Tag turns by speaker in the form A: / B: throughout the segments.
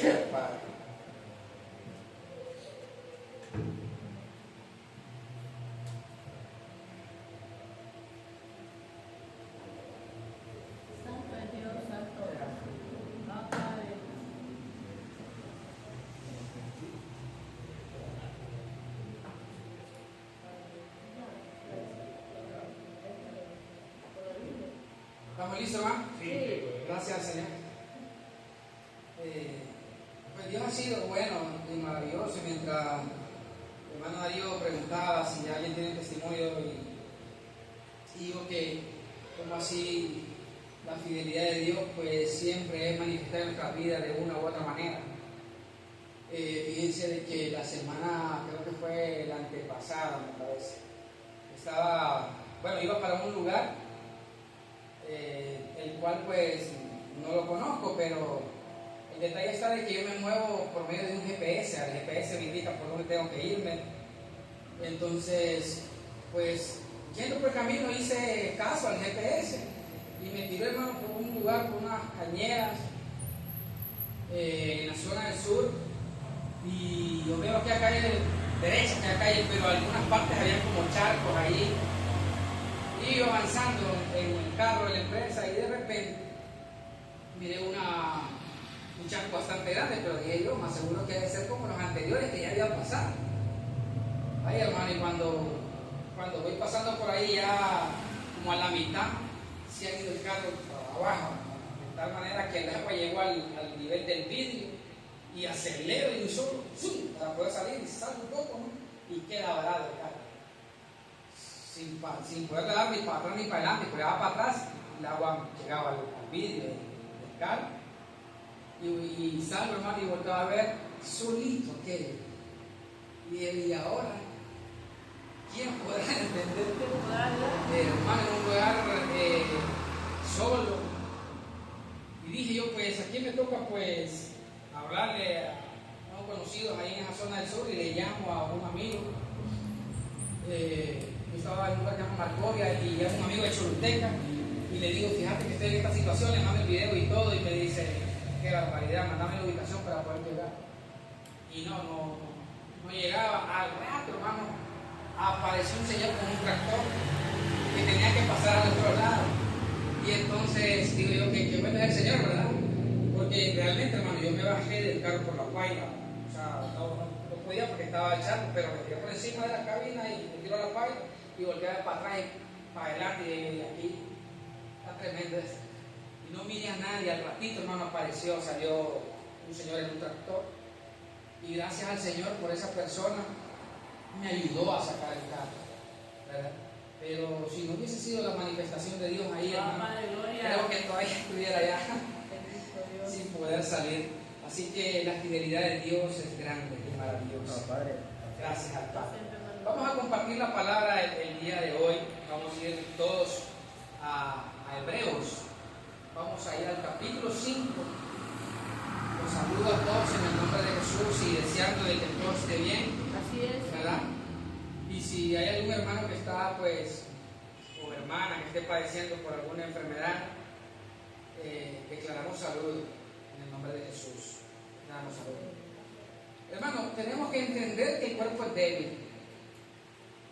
A: sea el Padre.
B: Santo es Dios, santo. Ah, Padre.
A: ¿Estamos listos, hermano?
B: Sí.
A: Gracias al Señor. Pues Dios ha sido bueno y maravilloso. Mientras el hermano Darío preguntaba si alguien tiene testimonio, y digo que como así la fidelidad de Dios pues siempre es manifestada en nuestra vida de una u otra manera. Fíjense de que la semana, creo que fue la antepasada, me parece, iba para un lugar el cual pues no lo conozco, pero el detalle está de que yo me muevo por medio de un GPS. El GPS me indica por dónde tengo que irme. Entonces, pues yendo por el camino hice caso al GPS y me tiré, hermano, por un lugar, por unas cañeras en la zona del sur, y yo veo que acá hay derecha, que acá hay, pero algunas partes había como charcos ahí. Y yo avanzando en el carro de la empresa, y de repente miré un charco bastante grande, pero dije yo, más seguro que debe ser como los anteriores que ya había pasado. Ahí, hermano, y cuando voy pasando por ahí ya como a la mitad, se ha ido el carro para abajo, de tal manera que el agua llegó al nivel del vidrio, y acelero de un solo ¡zum!, para poder salir, y salgo un poco, ¿no? Y queda varado el carro. Sin poder dar ni para atrás ni para adelante, porque va para atrás, el agua llegaba al vidrio del carro. Y salgo, hermano, y volteo a ver solito aquello. Y ahora, ¿quién podrá entender? Hermano, en un lugar solo. Y dije yo, pues, ¿a quién me toca, pues, hablarle a unos conocidos ahí en esa zona del sur? Y le llamo a un amigo. Yo estaba en un lugar que se llama Marcoria, y es un amigo de Choluteca, y le digo, fíjate que estoy en esta situación, le mando el video y todo, y me dice, qué barbaridad, mandame la ubicación para poder llegar. Y no llegaba. Al rato, hermano, apareció un señor con un tractor que tenía que pasar al otro lado. Y entonces digo yo que bueno es el Señor, ¿verdad? Porque realmente, hermano, yo me bajé del carro por la paila. O sea, no podía porque estaba el charco, pero me tiré por encima de la cabina y me tiró la paila y volteé para atrás y para adelante, y aquí está tremendo esto. Y no miré a nadie. Al ratito, hermano, salió un señor en un tractor, y gracias al Señor por esa persona me ayudó a sacar el carro, ¿verdad? Pero si no hubiese sido la manifestación de Dios ahí, hermano, creo que todavía estuviera allá sin poder salir. Así que la fidelidad de Dios es grande y maravillosa. Gracias al Padre. Vamos a compartir la palabra el día de hoy. Vamos a ir todos a Hebreos. Vamos a ir al capítulo 5. Los saludo a todos en el nombre de Jesús, y deseando de que todo esté bien.
B: Así es.
A: ¿Verdad? Y si hay algún hermano que está, pues, o hermana que esté padeciendo por alguna enfermedad, declaramos salud en el nombre de Jesús. Declaramos salud. Hermano, tenemos que entender que el cuerpo es débil.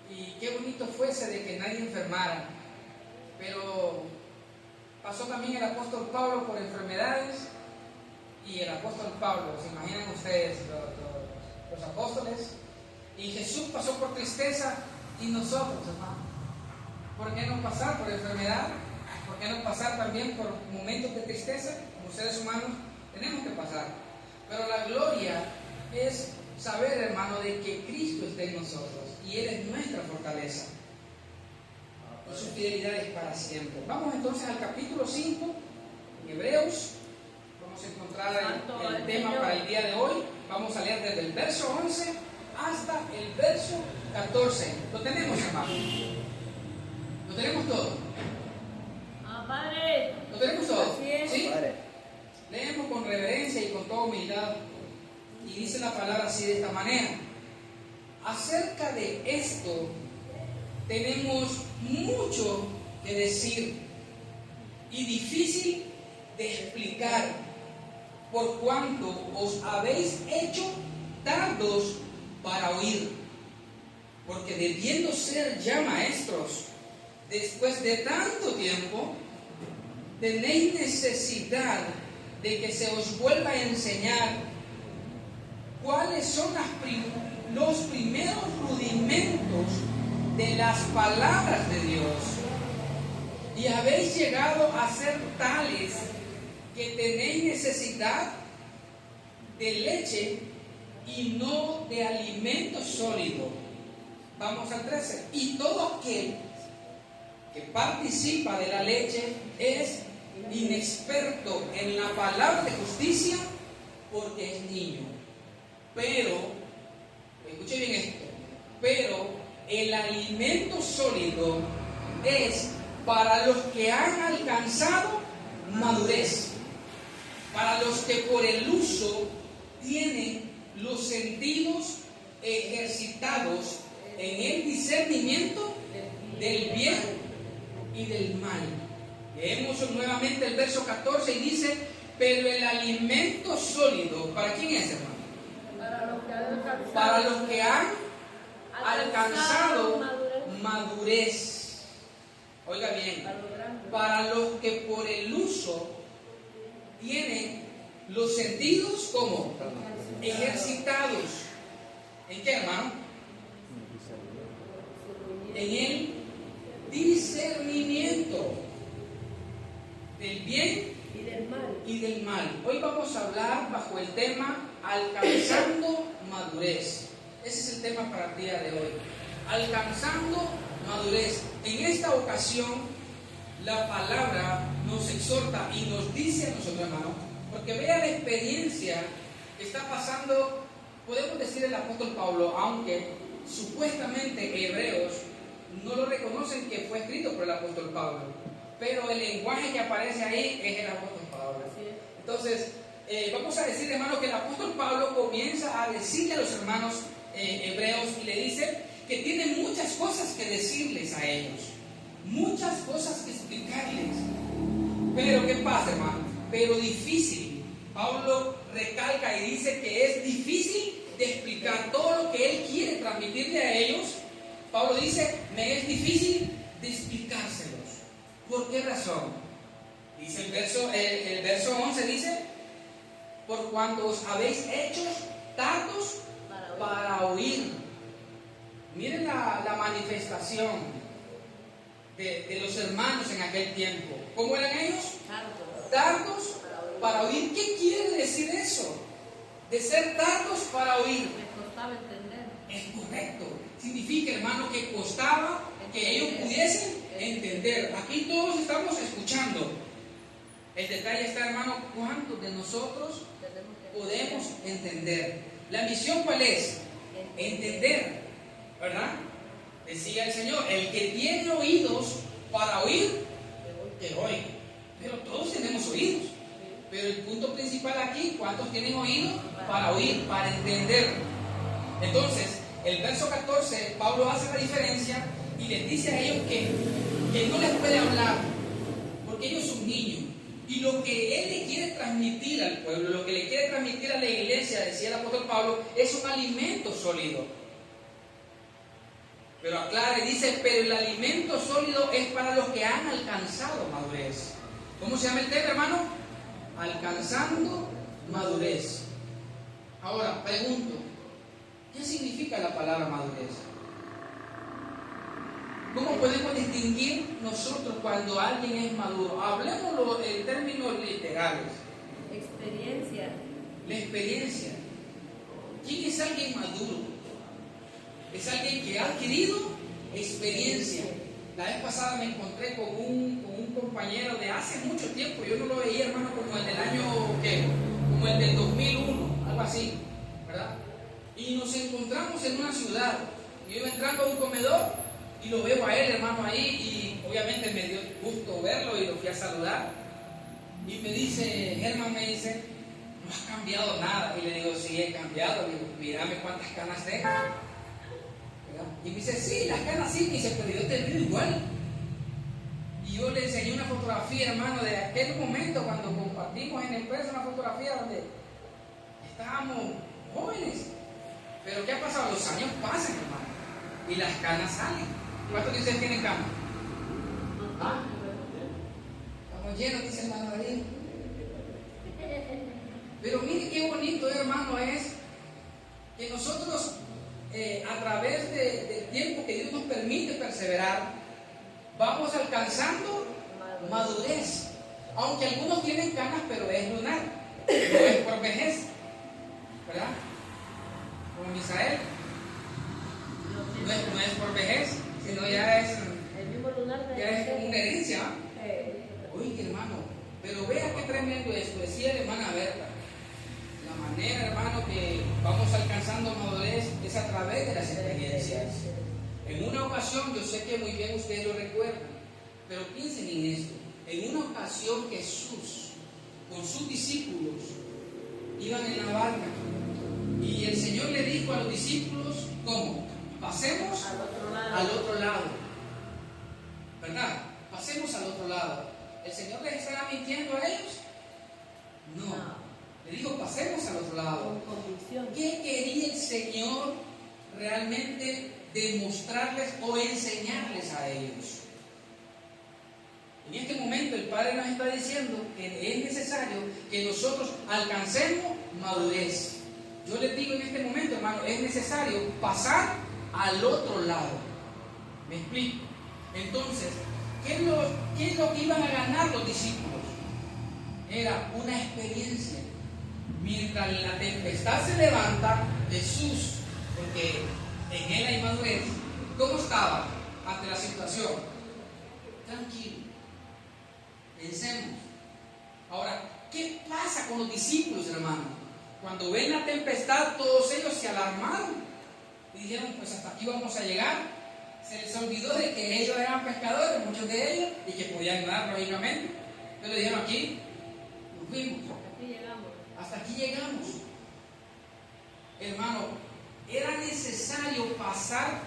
A: Y qué bonito fuese de que nadie enfermara. Pero pasó también el apóstol Pablo por enfermedades. Y el apóstol Pablo, ¿se imaginan ustedes los apóstoles? Y Jesús pasó por tristeza, y nosotros, hermano, ¿por qué no pasar por enfermedad? ¿Por qué no pasar también por momentos de tristeza? Como seres humanos tenemos que pasar. Pero la gloria es saber, hermano, de que Cristo está en nosotros y Él es nuestra fortaleza. Y su fidelidad es para siempre. Vamos entonces al capítulo 5, Hebreos. Vamos a encontrar el tema para el día de hoy. Vamos a leer desde el verso 11 hasta el verso 14. ¿Lo tenemos, hermano? ¿Lo tenemos todo?
B: Padre.
A: ¿Lo tenemos todo?
B: ¿Sí?
A: Padre. Leemos con reverencia y con toda humildad. Y dice la palabra así, de esta manera: acerca de esto tenemos mucho que decir y difícil de explicar, por cuanto os habéis hecho tardos para oír, porque debiendo ser ya maestros, después de tanto tiempo, tenéis necesidad de que se os vuelva a enseñar cuáles son los primeros rudimentos de las palabras de Dios. Y habéis llegado a ser tales que tenéis necesidad de leche y no de alimento sólido. Vamos al 13. Y todo aquel que participa de la leche es inexperto en la palabra de justicia porque es niño. Pero, escuche bien esto, pero el alimento sólido es para los que han alcanzado madurez, para los que por el uso tienen los sentidos ejercitados en el discernimiento del bien y del mal. Leemos nuevamente el verso 14 y dice, pero el alimento sólido, ¿para quién es, hermano? Para los que han alcanzado madurez. Oiga bien, para los que por el uso tienen los sentidos como ejercitados. ¿En qué, hermano? En el discernimiento del bien y del mal. Hoy vamos a hablar bajo el tema alcanzando madurez. Ese es el tema para el día de hoy. Alcanzando madurez. En esta ocasión, la palabra nos exhorta y nos dice a nosotros, hermanos, porque vea la experiencia que está pasando, podemos decir el apóstol Pablo, aunque supuestamente hebreos no lo reconocen que fue escrito por el apóstol Pablo, pero el lenguaje que aparece ahí es el apóstol Pablo. Entonces, vamos a decir, hermanos, que el apóstol Pablo comienza a decirle a los hermanos hebreos y le dice que tiene muchas cosas que decirles a ellos, muchas cosas que explicarles. Pero ¿qué pasa, hermano? Pero difícil. Pablo recalca y dice que es difícil de explicar todo lo que él quiere transmitirle a ellos. Pablo dice, me es difícil de explicárselos. ¿Por qué razón? Dice el verso 11 dice, por cuanto os habéis hecho tardos para oír. Miren la manifestación de los hermanos en aquel tiempo. ¿Cómo eran ellos? Tardos para oír. ¿Qué quiere decir eso? De ser tardos para oír.
B: Me costaba entender.
A: Es correcto. Significa, hermano, que costaba que ellos pudiesen entender. Aquí todos estamos escuchando. El detalle está, hermano, ¿cuántos de nosotros podemos entender? ¿La misión cuál es? Entender, ¿verdad? Decía el Señor, el que tiene oídos para oír, que oiga. Pero todos tenemos oídos. Pero el punto principal aquí, ¿cuántos tienen oídos para oír, para entender? Entonces, el verso 14, Pablo hace la diferencia y les dice a ellos que no les puede hablar, porque ellos son niños. Y lo que él le quiere transmitir al pueblo, lo que le quiere transmitir a la iglesia, decía el apóstol Pablo, es un alimento sólido. Pero aclara y dice, pero el alimento sólido es para los que han alcanzado madurez. ¿Cómo se llama el tema, hermano? Alcanzando madurez. Ahora, pregunto, ¿qué significa la palabra madurez? ¿Cómo podemos distinguir nosotros cuando alguien es maduro? Hablemoslo en términos literales.
B: Experiencia.
A: La experiencia. ¿Quién es alguien maduro? Es alguien que ha adquirido experiencia. La vez pasada me encontré con un compañero de hace mucho tiempo. Yo no lo veía, hermano, como el del año, ¿qué? Como el del 2001, algo así, ¿verdad? Y nos encontramos en una ciudad. Yo iba entrando a un comedor y lo veo a él, hermano, ahí, y obviamente me dio gusto verlo y lo fui a saludar. Y me dice, Germán, me dice, no has cambiado nada. Y le digo, sí, he cambiado. Le digo, mírame cuántas canas tengo. Y me dice, sí, las canas sí. Me dice, pero yo te veo igual. Y yo le enseñé una fotografía, hermano, de aquel momento cuando compartimos en el impresa una fotografía donde estábamos jóvenes. Pero ¿qué ha pasado? Los años pasan, hermano, y las canas salen. ¿Cuántos de ustedes tienen canas? ¿Ah? Estamos llenos, dice el hermano David. Pero mire qué bonito, hermano, es que nosotros, a través del tiempo que Dios nos permite perseverar, vamos alcanzando madurez. Aunque algunos tienen canas, pero es lunar, no es por vejez, ¿verdad? Como Misael, no es por vejez, sino ya es como una herencia. Oye, hermano, pero vea qué tremendo esto. Decía la hermana Berta, la manera, hermano, que vamos alcanzando madurez es a través de las experiencias. En una ocasión, yo sé que muy bien ustedes lo recuerdan, pero piensen en esto. En una ocasión Jesús con sus discípulos iban en la barca y el Señor le dijo a los discípulos, ¿cómo? Pasemos al otro lado, ¿verdad? Pasemos al otro lado. ¿El Señor les estará mintiendo a ellos? No. Le dijo, pasemos al otro lado. ¿Qué quería el Señor realmente demostrarles o enseñarles a ellos? En este momento el Padre nos está diciendo que es necesario que nosotros alcancemos madurez. Yo les digo en este momento, hermano, es necesario pasar al otro lado. ¿Me explico? Entonces, ¿qué es lo que iban a ganar los discípulos? Era una experiencia. Mientras la tempestad se levanta, Jesús, porque en él hay madurez, ¿cómo estaba ante la situación? Tranquilo. Pensemos. Ahora, ¿qué pasa con los discípulos, hermano? Cuando ven la tempestad, todos ellos se alarmaron y dijeron, pues hasta aquí vamos a llegar. Se les olvidó de que ellos eran pescadores, muchos de ellos, y que podían nadar lógicamente. Entonces dijeron, aquí nos fuimos. Hasta aquí llegamos. Hermano, era necesario pasar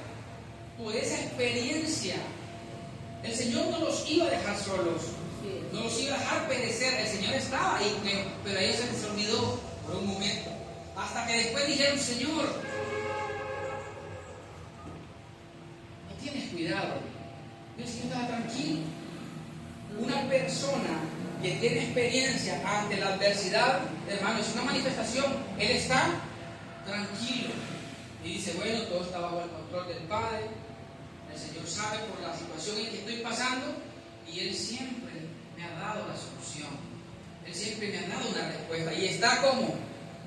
A: por esa experiencia. El Señor no los iba a dejar solos. No los iba a dejar perecer. El Señor estaba ahí, pero a ellos se les olvidó por un momento. Hasta que después dijeron, Señor, no tienes cuidado. Y el Señor estaba tranquilo. Una persona que tiene experiencia ante la adversidad, hermano, es una manifestación. Él está tranquilo. Y dice, bueno, todo está bajo el control del Padre. El Señor sabe por la situación en que estoy pasando. Y Él siempre me ha dado la solución. Él siempre me ha dado una respuesta. Y está como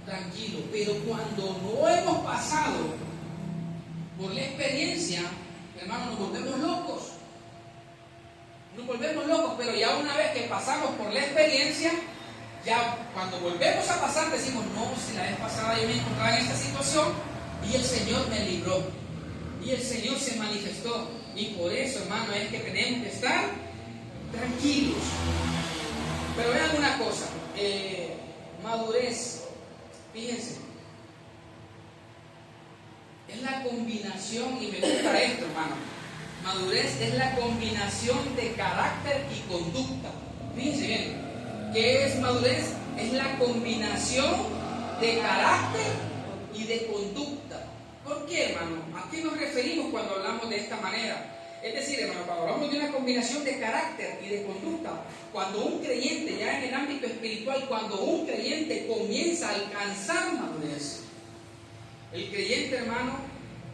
A: tranquilo. Pero cuando no hemos pasado por la experiencia, hermano, nos volvemos locos. Nos volvemos locos. Pero ya una vez que pasamos por la experiencia, ya cuando volvemos a pasar decimos, no, si la vez pasada yo me encontraba en esta situación y el Señor me libró. Y el Señor se manifestó. Y por eso, hermano, es que tenemos que estar tranquilos. Pero vean una cosa, madurez, fíjense, es la combinación, y me gusta esto, hermano, madurez es la combinación de carácter y conducta. Fíjense bien, ¿qué es madurez? Es la combinación de carácter y de conducta. ¿Por qué, hermano? ¿A qué nos referimos cuando hablamos de esta manera? Es decir, hermano, cuando hablamos de una combinación de carácter y de conducta, cuando un creyente, ya en el ámbito espiritual, cuando un creyente comienza a alcanzar madurez, el creyente, hermano,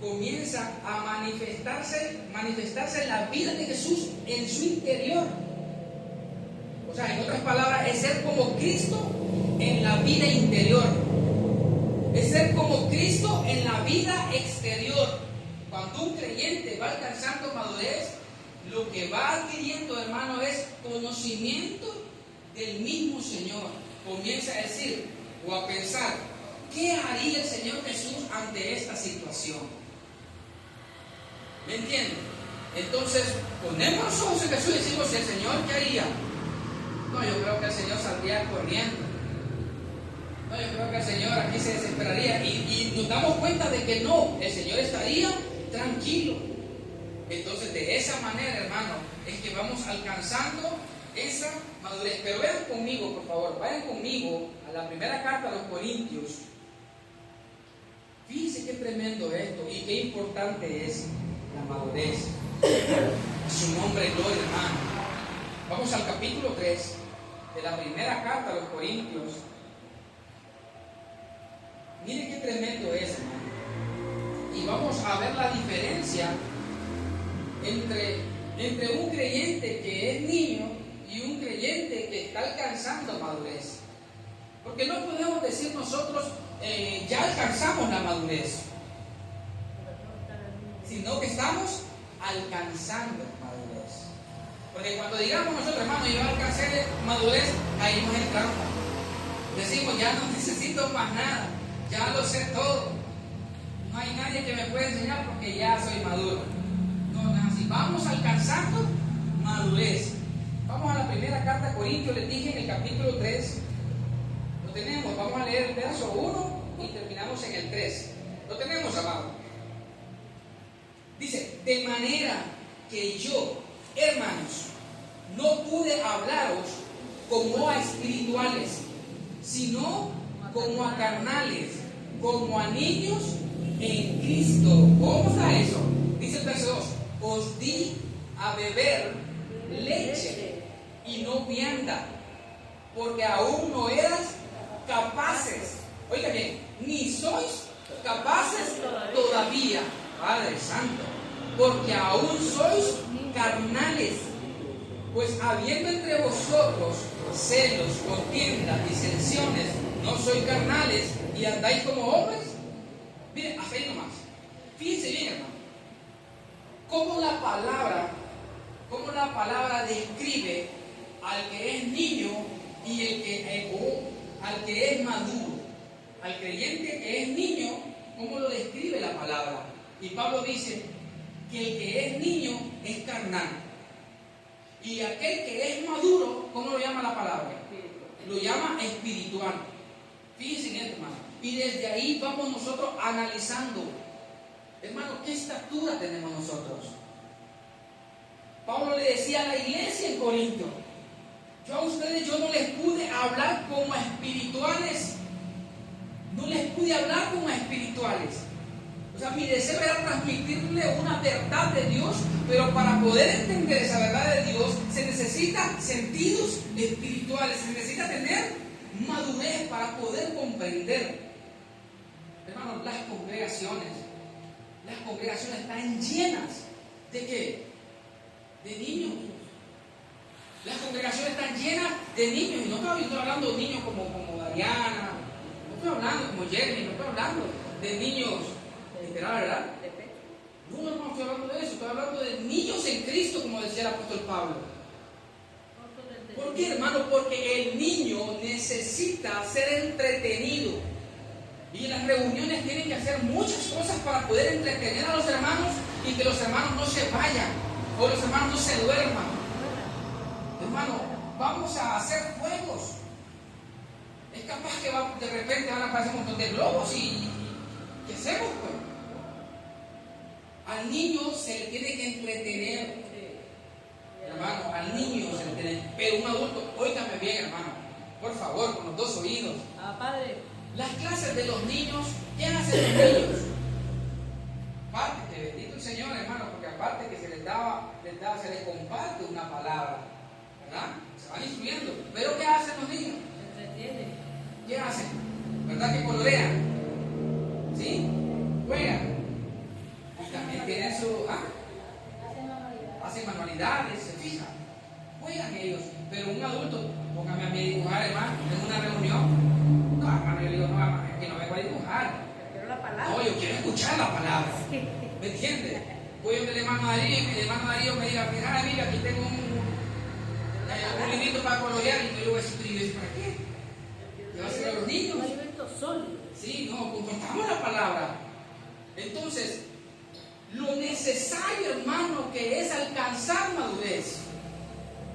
A: comienza a manifestarse en la vida de Jesús en su interior. O sea, en otras palabras, es ser como Cristo en la vida interior. Es ser como Cristo en la vida exterior. Cuando un creyente va alcanzando madurez, lo que va adquiriendo, hermano, es conocimiento del mismo Señor. Comienza a decir o a pensar, ¿qué haría el Señor Jesús ante esta situación? ¿Me entienden? Entonces, ponemos los ojos en Jesús y decimos, ¿el Señor qué haría? No, yo creo que el Señor saldría corriendo. No, yo creo que el Señor aquí se desesperaría. Y nos damos cuenta de que no, el Señor estaría tranquilo. Entonces, de esa manera, hermano, es que vamos alcanzando esa madurez. Pero vean conmigo, por favor, vayan conmigo a la primera carta a los Corintios. Fíjense qué tremendo esto y qué importante es la madurez. A su nombre, gloria, hermano. Vamos al capítulo 3 de la primera carta a los Corintios. Miren qué tremendo es, hermano. Y vamos a ver la diferencia entre un creyente que es niño y un creyente que está alcanzando madurez. Porque no podemos decir nosotros, ya alcanzamos la madurez, sino que estamos alcanzando madurez. Porque cuando digamos nosotros, hermano, yo alcancé madurez, caímos en trampa. Decimos, ya no necesito más nada, ya lo sé todo. No hay nadie que me pueda enseñar porque ya soy maduro. No, no es así. Vamos alcanzando madurez. Vamos a la primera carta a Corintios, les dije en el capítulo 3. Lo tenemos, vamos a leer el verso 1 y terminamos en el 3. Lo tenemos abajo. Dice, de manera que yo, hermanos, no pude hablaros como a espirituales, sino como a carnales, como a niños en Cristo. ¿Cómo está eso? Dice el verso 2, os di a beber leche y no vianda, porque aún no eras capaces, oiga bien, ni sois capaces todavía, Padre Santo, porque aún sois carnales, pues habiendo entre vosotros celos, contiendas, disensiones, no sois carnales y andáis como hombres. Miren, hasta ahí nomás. Fíjense bien, hermano, cómo la palabra describe al que es niño y al que es maduro. Al creyente que es niño, ¿cómo lo describe la palabra? Y Pablo dice que el que es niño es carnal. Y aquel que es maduro, ¿cómo lo llama la palabra? Lo llama espiritual. Fíjense en esto, hermano. Y desde ahí vamos nosotros analizando, hermano, ¿qué estatura tenemos nosotros? Pablo le decía a la iglesia en Corinto, yo a ustedes no les pude hablar como a espirituales. No les pude hablar como a espirituales. O sea, mi deseo era transmitirle una verdad de Dios, pero para poder entender esa verdad de Dios se necesitan sentidos espirituales, se necesita tener madurez para poder comprender. Hermanos, las congregaciones están llenas ¿de qué? De niños. Las congregaciones están llenas de niños, y no estoy hablando de niños como Dariana, no estoy hablando como Jeremy, no estoy hablando de niños literal, ¿verdad? No estoy hablando de eso, estoy hablando de niños en Cristo, como decía el apóstol Pablo. ¿Por qué, hermano? Porque el niño necesita ser entretenido. Y en las reuniones tienen que hacer muchas cosas para poder entretener a los hermanos y que los hermanos no se vayan o los hermanos no se duerman. Hermano, vamos a hacer juegos. Es capaz que de repente van a aparecer un montón de globos y ¿qué hacemos, pues? Al niño se le tiene que entretener. Hermano, al niño se le tiene. Pero un adulto, óigame bien, hermano, por favor, con los dos oídos.
B: Padre.
A: Las clases de los niños, ¿qué hacen los niños? Aparte, bendito el Señor, hermano, porque aparte que se les comparte una palabra, ¿verdad? Se van instruyendo. Pero ¿qué hacen los niños?
B: Se entretienen.
A: ¿Qué hacen? ¿Verdad que colorean? ¿Sí? Juegan. Y también tienen su... hacen manualidades, se fijan. Juegan ellos. Pero un adulto, póngame a mí a dibujar, hermano, en una reunión. No, hermano, yo digo, no, hermano, es que no vengo a dibujar.
B: Quiero la palabra.
A: No, yo quiero escuchar la palabra. ¿Me entiendes? Voy donde el hermano Darío y el hermano Darío me diga, mira, mira, aquí tengo un librito para colorear, y yo le voy a decir, ¿para qué? ¿Qué va a hacer a los niños?
B: Un alimento sólido.
A: Sí, no, compartamos la palabra. Entonces, lo necesario, hermano, que es alcanzar madurez.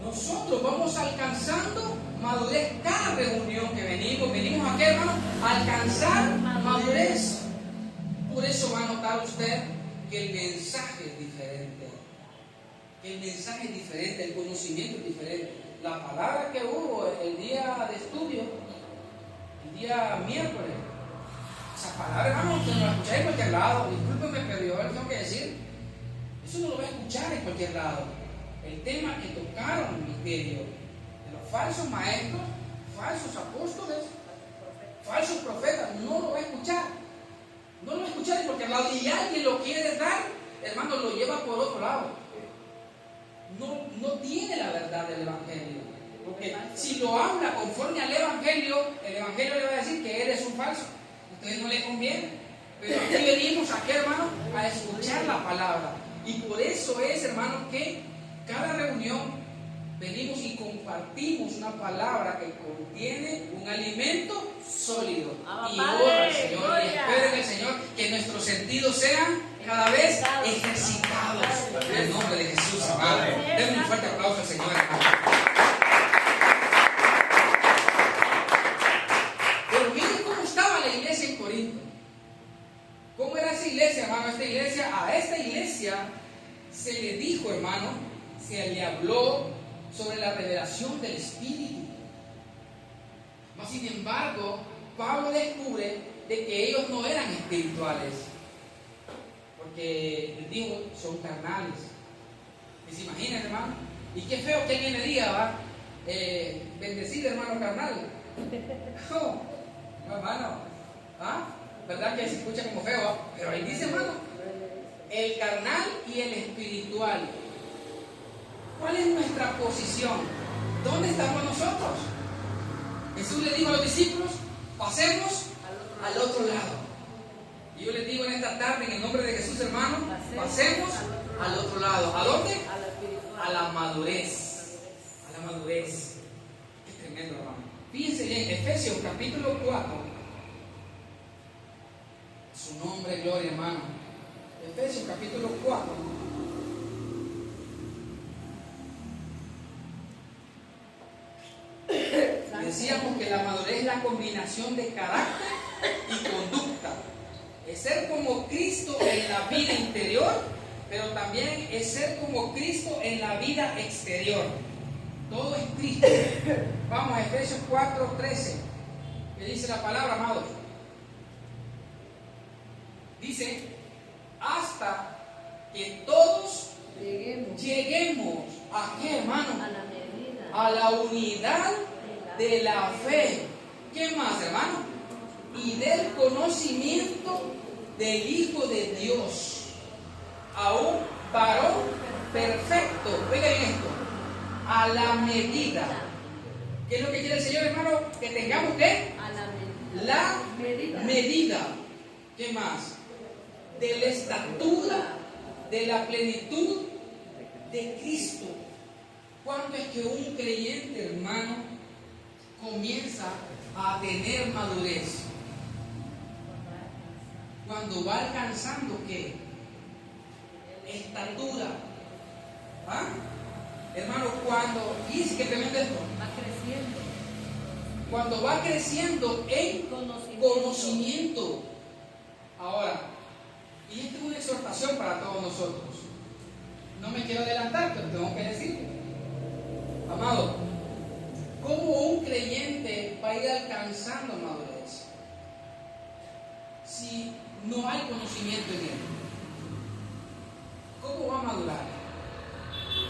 A: Nosotros vamos alcanzando madurez cada reunión que venimos aquí, hermano, a alcanzar madurez. Por eso va a notar usted que el mensaje es diferente. El mensaje es diferente, el conocimiento es diferente. la palabra que hubo el día de estudio, el día miércoles, esa palabra, hermano, usted no la escucha en cualquier lado. Discúlpeme, pero yo le tengo que decir, eso no lo va a escuchar en cualquier lado. El tema que tocaron el misterio de los falsos maestros, falsos apóstoles, falsos profetas, no lo va a escuchar. No lo va a escuchar en cualquier lado. Y alguien lo quiere dar, hermano, lo lleva por otro lado. No tiene la verdad del Evangelio. Porque si lo habla conforme al Evangelio, el Evangelio le va a decir que él es un falso. Entonces no le conviene. Pero aquí venimos aquí, hermano, a escuchar la palabra. Y por eso es, hermano, que cada reunión venimos y compartimos una palabra que contiene un alimento sólido. Y ora al Señor y espero en el Señor que nuestros sentidos sean cada vez ejercitados en el nombre de Jesús, amado. Denle un fuerte aplauso al Señor, hermano. Pero miren cómo estaba la iglesia en Corinto. ¿Cómo era esa iglesia, hermano? A esta iglesia se le dijo, hermano, se le habló sobre la revelación del Espíritu. Mas, sin embargo, Pablo descubre de que ellos no eran espirituales, porque les digo, son carnales. ¿Y se imaginan, hermano? Y qué feo que alguien le diga, ¿va? Bendecido, hermano carnal. No, hermano, ¿ah? ¿Verdad que se escucha como feo? ¿va? Pero ahí dice, hermano, el carnal y el espiritual. ¿Cuál es nuestra posición? ¿Dónde estamos nosotros? Jesús le dijo a los discípulos, pasemos al otro lado. Y yo les digo en esta tarde, en el nombre de Jesús, hermano, pasemos al otro lado. ¿A dónde? A la madurez. A la madurez. Qué tremendo, hermano. Fíjense bien, Efesios capítulo 4. Su nombre, gloria, hermano. Efesios capítulo 4. Decíamos que la madurez es la combinación de carácter y conducta. Es ser como Cristo en la vida interior, pero también es ser como Cristo en la vida exterior. Todo es Cristo. Vamos a Efesios 4:13, que dice la palabra, amados. Dice, hasta que todos lleguemos ¿a qué, hermano? A la unidad de la fe. ¿Qué más, hermano? Y del conocimiento del Hijo de Dios, a un varón perfecto. Oigan esto, a la medida. ¿Qué es lo que quiere el Señor, hermano? Que tengamos ¿qué? La medida. ¿Qué más? De la estatura de la plenitud de Cristo. ¿Cuándo es que un creyente, hermano, comienza a tener madurez? Cuando va alcanzando ¿qué? Estatura. ¿Ah? Hermano, cuando, fíjense que tremendo esto,
B: Va creciendo.
A: cuando va creciendo en conocimiento. Ahora, y esta es una exhortación para todos nosotros. No me quiero adelantar, pero tengo que decirlo. Amado, ¿cómo un creyente va a ir alcanzando madurez si no hay conocimiento en él? ¿Cómo va a madurar?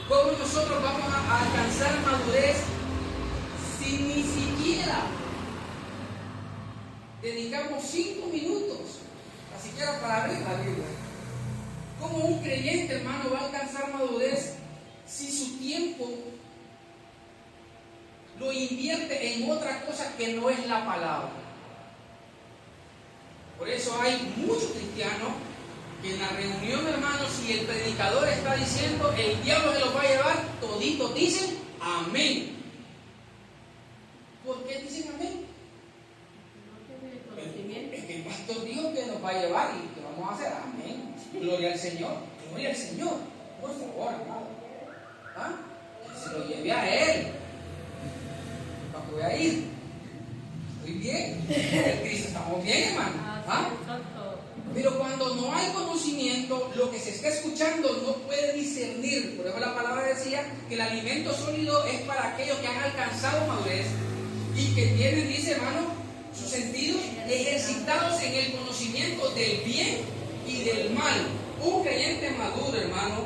A: ¿Cómo nosotros vamos a alcanzar madurez si ni siquiera dedicamos 5 minutos, ni siquiera para abrir la Biblia? ¿Cómo un creyente, hermano, va a alcanzar madurez si su tiempo lo invierte en otra cosa que no es la palabra? Por eso hay muchos cristianos que en la reunión, hermanos, si el predicador está diciendo el diablo se los va a llevar, toditos dicen amén. ¿Por qué dicen amén? Es que el pastor dijo que nos va a llevar y que vamos a hacer amén. Gloria al Señor, gloria al Señor. Por favor, amado, ¿ah? Que se lo lleve a él. ¿Para que voy a ir? Estoy bien. En Cristo estamos bien, hermano. ¿Ah? Pero cuando no hay conocimiento, lo que se está escuchando no puede discernir. Por eso la palabra decía que el alimento sólido es para aquellos que han alcanzado madurez y que tienen, dice hermano, sus sentidos ejercitados en el conocimiento del bien y del mal. Un creyente maduro, hermano,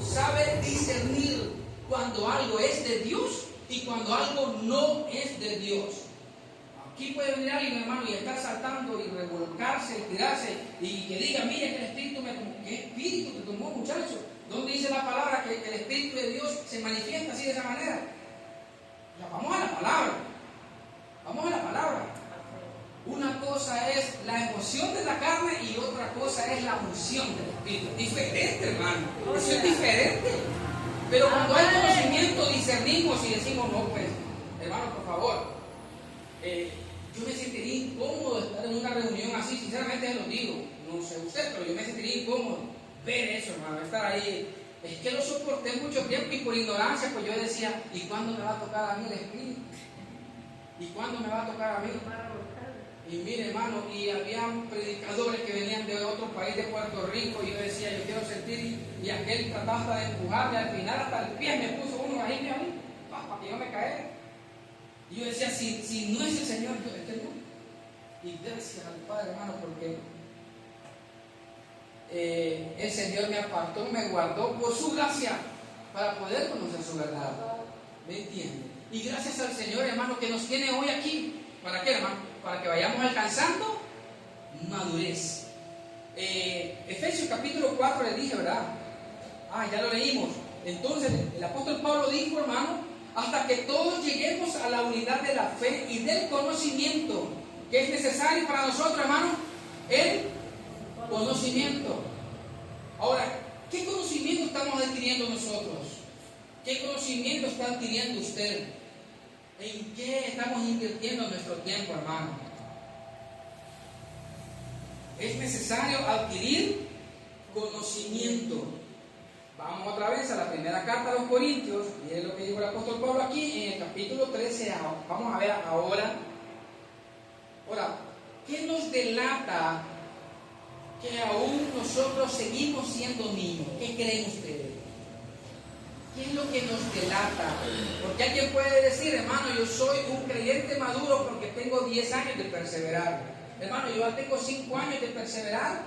A: sabe discernir cuando algo es de Dios y cuando algo no es de Dios. Aquí puede venir alguien, hermano, y estar saltando y revolcarse y tirarse y que diga, mire que el Espíritu me tomó. ¿Qué Espíritu te tomó, muchacho? ¿Dónde dice la palabra que el Espíritu de Dios se manifiesta así de esa manera? Ya, vamos a la palabra. Vamos a la palabra. Una cosa es la emoción de la carne y otra cosa es la unción del Espíritu. Diferente, hermano. Eso es diferente. Pero cuando hay conocimiento, discernimos y decimos, no, pues, hermano, por favor. Yo me sentiría incómodo estar en una reunión así, sinceramente lo digo, no sé usted, pero yo me sentiría incómodo ver eso, hermano, estar ahí. Es que lo soporté mucho tiempo y por ignorancia, pues yo decía, ¿y cuándo me va a tocar a mí el Espíritu? ¿Y cuándo me va a tocar a mí? Y mire, hermano, y habían predicadores que venían de otro país, de Puerto Rico, y yo decía, yo quiero sentir, y aquel trataba hasta de empujarme, al final hasta el pie me puso uno ahí, para que yo me cayera. Y yo decía, si no es el Señor, yo es que no. Y gracias al Padre, hermano, porque el Señor me apartó, me guardó por su gracia para poder conocer su verdad. ¿Me entiende? Y gracias al Señor, hermano, que nos tiene hoy aquí. ¿Para qué, hermano? Para que vayamos alcanzando madurez. Efesios capítulo 4 le dije, ¿verdad? Ya lo leímos. Entonces, el apóstol Pablo dijo, hermano, hasta que todos lleguemos a la unidad de la fe y del conocimiento, que es necesario para nosotros, hermano, el conocimiento. Ahora, ¿qué conocimiento estamos adquiriendo nosotros? ¿Qué conocimiento está adquiriendo usted? ¿En qué estamos invirtiendo nuestro tiempo, hermano? Es necesario adquirir conocimiento. Vamos otra vez a la primera carta a los Corintios, y es lo que dijo el apóstol Pablo aquí en el capítulo 13. Vamos a ver ahora. Ahora, ¿qué nos delata que aún nosotros seguimos siendo niños? ¿Qué creen ustedes? ¿Qué es lo que nos delata? Porque alguien puede decir, hermano, yo soy un creyente maduro porque tengo 10 años de perseverar. Hermano, yo ya tengo 5 años de perseverar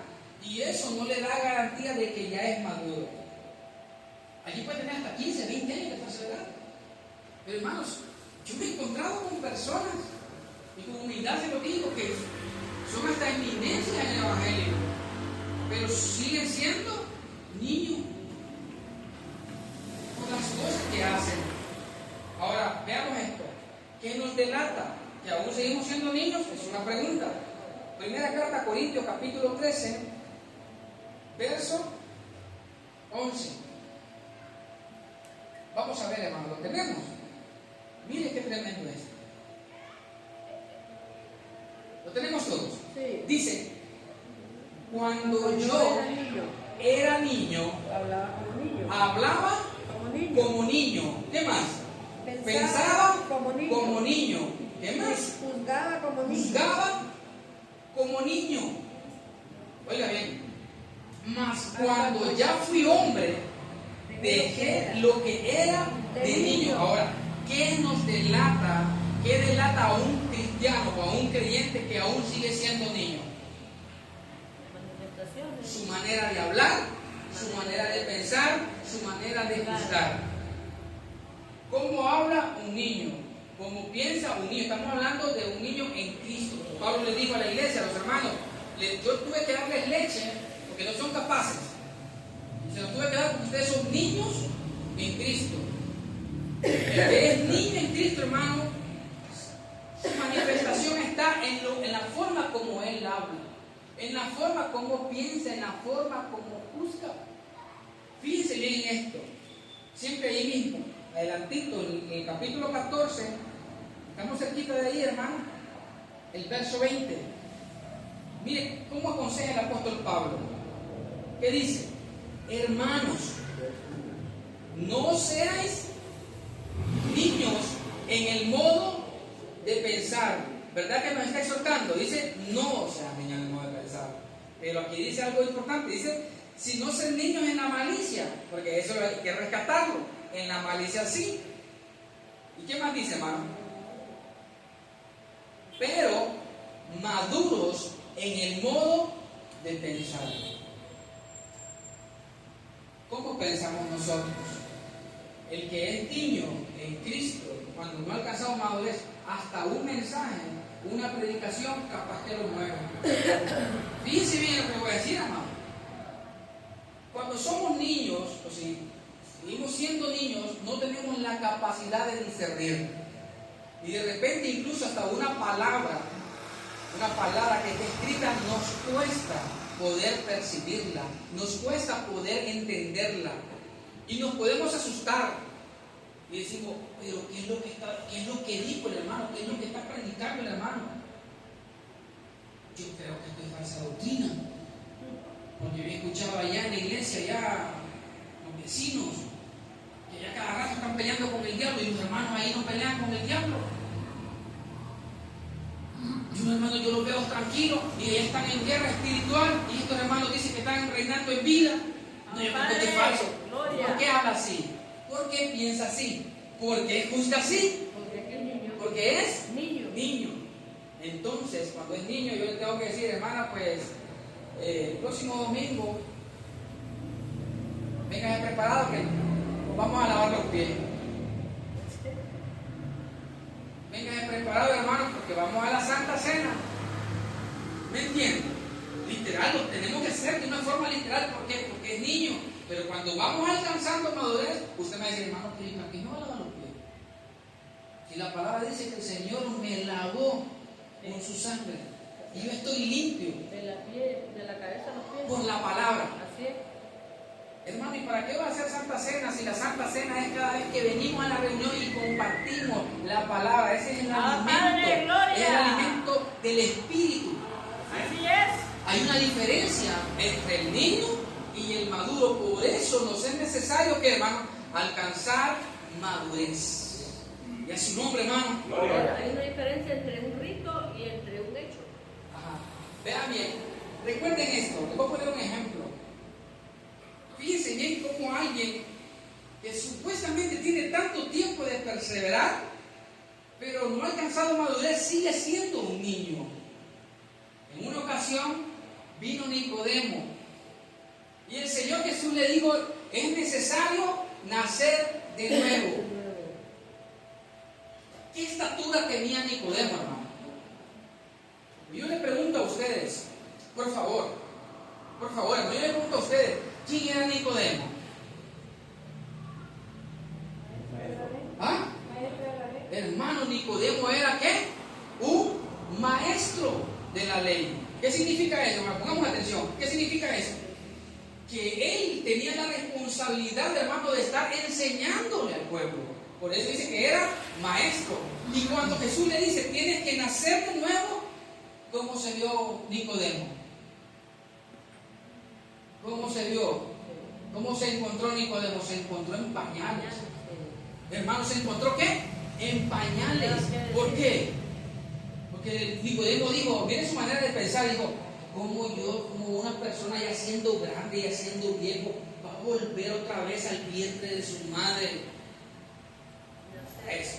A: y eso no le da garantía de que ya es maduro. Allí puede tener hasta 15, 20 años de perseverar. Pero hermanos, yo me he encontrado con personas, y con humildad se lo digo, que son hasta eminencias en el Evangelio, pero siguen siendo niños por las cosas que hacen. Ahora, veamos esto. ¿Qué nos delata? ¿Que aún seguimos siendo niños? Es una pregunta. Primera carta a Corintios, capítulo 13, verso 11. Vamos a ver, hermano, lo tenemos. Mire qué tremendo es. ¿Lo tenemos todos?
B: Sí.
A: Dice, cuando yo era niño, hablaba como niño. ¿Qué más? Pensaba como niño. ¿Qué más?
B: Juzgaba
A: como niño. Oiga bien. Mas cuando ya fui hombre, dejé lo que era de niño. Ahora, ¿qué nos delata? ¿Qué delata a un cristiano o a un creyente que aún sigue siendo niño? Su manera de hablar, su manera de pensar, su manera de juzgar. ¿Cómo habla un niño? ¿Cómo piensa un niño? Estamos hablando de un niño en Cristo. Pablo le dijo a la iglesia, a los hermanos, yo tuve que darles leche porque no son capaces. Se los tuve que dar porque ustedes son niños en Cristo. El que es niño en Cristo, hermano, su manifestación está en la forma como él habla, en la forma como piensa, en la forma como juzga. Fíjense bien en esto. Siempre ahí mismo, adelantito, en el capítulo 14, estamos cerquita de ahí, hermano, el verso 20. Mire cómo aconseja el apóstol Pablo. ¿Qué dice? Hermanos, no seáis niños en el modo de pensar. ¿Verdad que nos está exhortando? Dice, no sean niños en el modo de pensar. Pero aquí dice algo importante, dice, si no ser niños en la malicia, porque eso hay que rescatarlo, en la malicia sí. ¿Y qué más dice, hermano? Pero maduros en el modo de pensar. ¿Cómo pensamos nosotros? El que es niño en Cristo, cuando no ha alcanzado madurez, hasta un mensaje, una predicación, capaz que lo mueve. Fíjense bien lo que voy a decir, amado. Cuando somos niños, o si seguimos siendo niños, no tenemos la capacidad de discernir. Y de repente incluso hasta una palabra que está escrita nos cuesta poder percibirla, nos cuesta poder entenderla. Y nos podemos asustar y decimos, pero ¿qué es lo que dijo el hermano? ¿Qué es lo que está predicando el hermano? Yo creo que esto es falsa doctrina. Porque yo escuchaba allá en la iglesia, allá los vecinos, que ya cada rato están peleando con el diablo y los hermanos ahí no pelean con el diablo. Y unos hermanos yo los veo tranquilos y ellos están en guerra espiritual y estos hermanos dicen que están reinando en vida. No, yo creo que es falso. ¿Por qué habla así? ¿Por qué piensa así? ¿Por qué juzga así? Porque es niño. Entonces, cuando es niño, yo le tengo que decir, hermana, pues el próximo domingo vengan preparados que nos vamos a lavar los pies. Vengan preparados, hermanos, porque vamos a la Santa Cena. ¿Me entienden? Literal, lo tenemos que hacer de una forma literal. ¿Por qué? Porque es niño. Pero cuando vamos alcanzando madurez, usted me dice, hermano, que no lava los pies. Si la palabra dice que el Señor me lavó con su sangre y yo estoy limpio
B: de la cabeza a los pies
A: por la palabra.
B: Así es.
A: Hermano, ¿y para qué va a ser Santa Cena si la Santa Cena es cada vez que venimos a la reunión y compartimos la palabra? Ese es el alimento, es el alimento del Espíritu.
B: Así es.
A: Hay una diferencia entre el niño y el maduro. Por eso nos es necesario, que hermano, alcanzar madurez. Y a su nombre, hermano.
B: Hay una diferencia entre un rito y entre un hecho.
A: Ajá. Vean bien, recuerden esto, les voy a poner un ejemplo. Fíjense bien cómo alguien que supuestamente tiene tanto tiempo de perseverar, pero no ha alcanzado madurez, sigue siendo un niño. En una ocasión vino Nicodemo y el Señor Jesús le dijo, es necesario nacer de nuevo. ¿Qué estatura tenía Nicodemo, hermano? Yo le pregunto a ustedes, por favor, hermano, yo le pregunto a ustedes, ¿quién era Nicodemo? ¿Ah? Hermano, Nicodemo era ¿qué? Un maestro de la ley. ¿Qué significa eso? Pongamos atención. ¿Qué significa eso? Que él tenía la responsabilidad, hermano, de estar enseñándole al pueblo. Por eso dice que era maestro. Y cuando Jesús le dice, tienes que nacer de nuevo, ¿cómo se vio Nicodemo? ¿Cómo se vio? ¿Cómo se encontró Nicodemo? Se encontró en pañales. Hermano, ¿se encontró qué? En pañales. ¿Por qué? Porque Nicodemo dijo, mire su manera de pensar, dijo, como una persona ya siendo grande, ya siendo viejo, va a volver otra vez al vientre de su madre. Eso.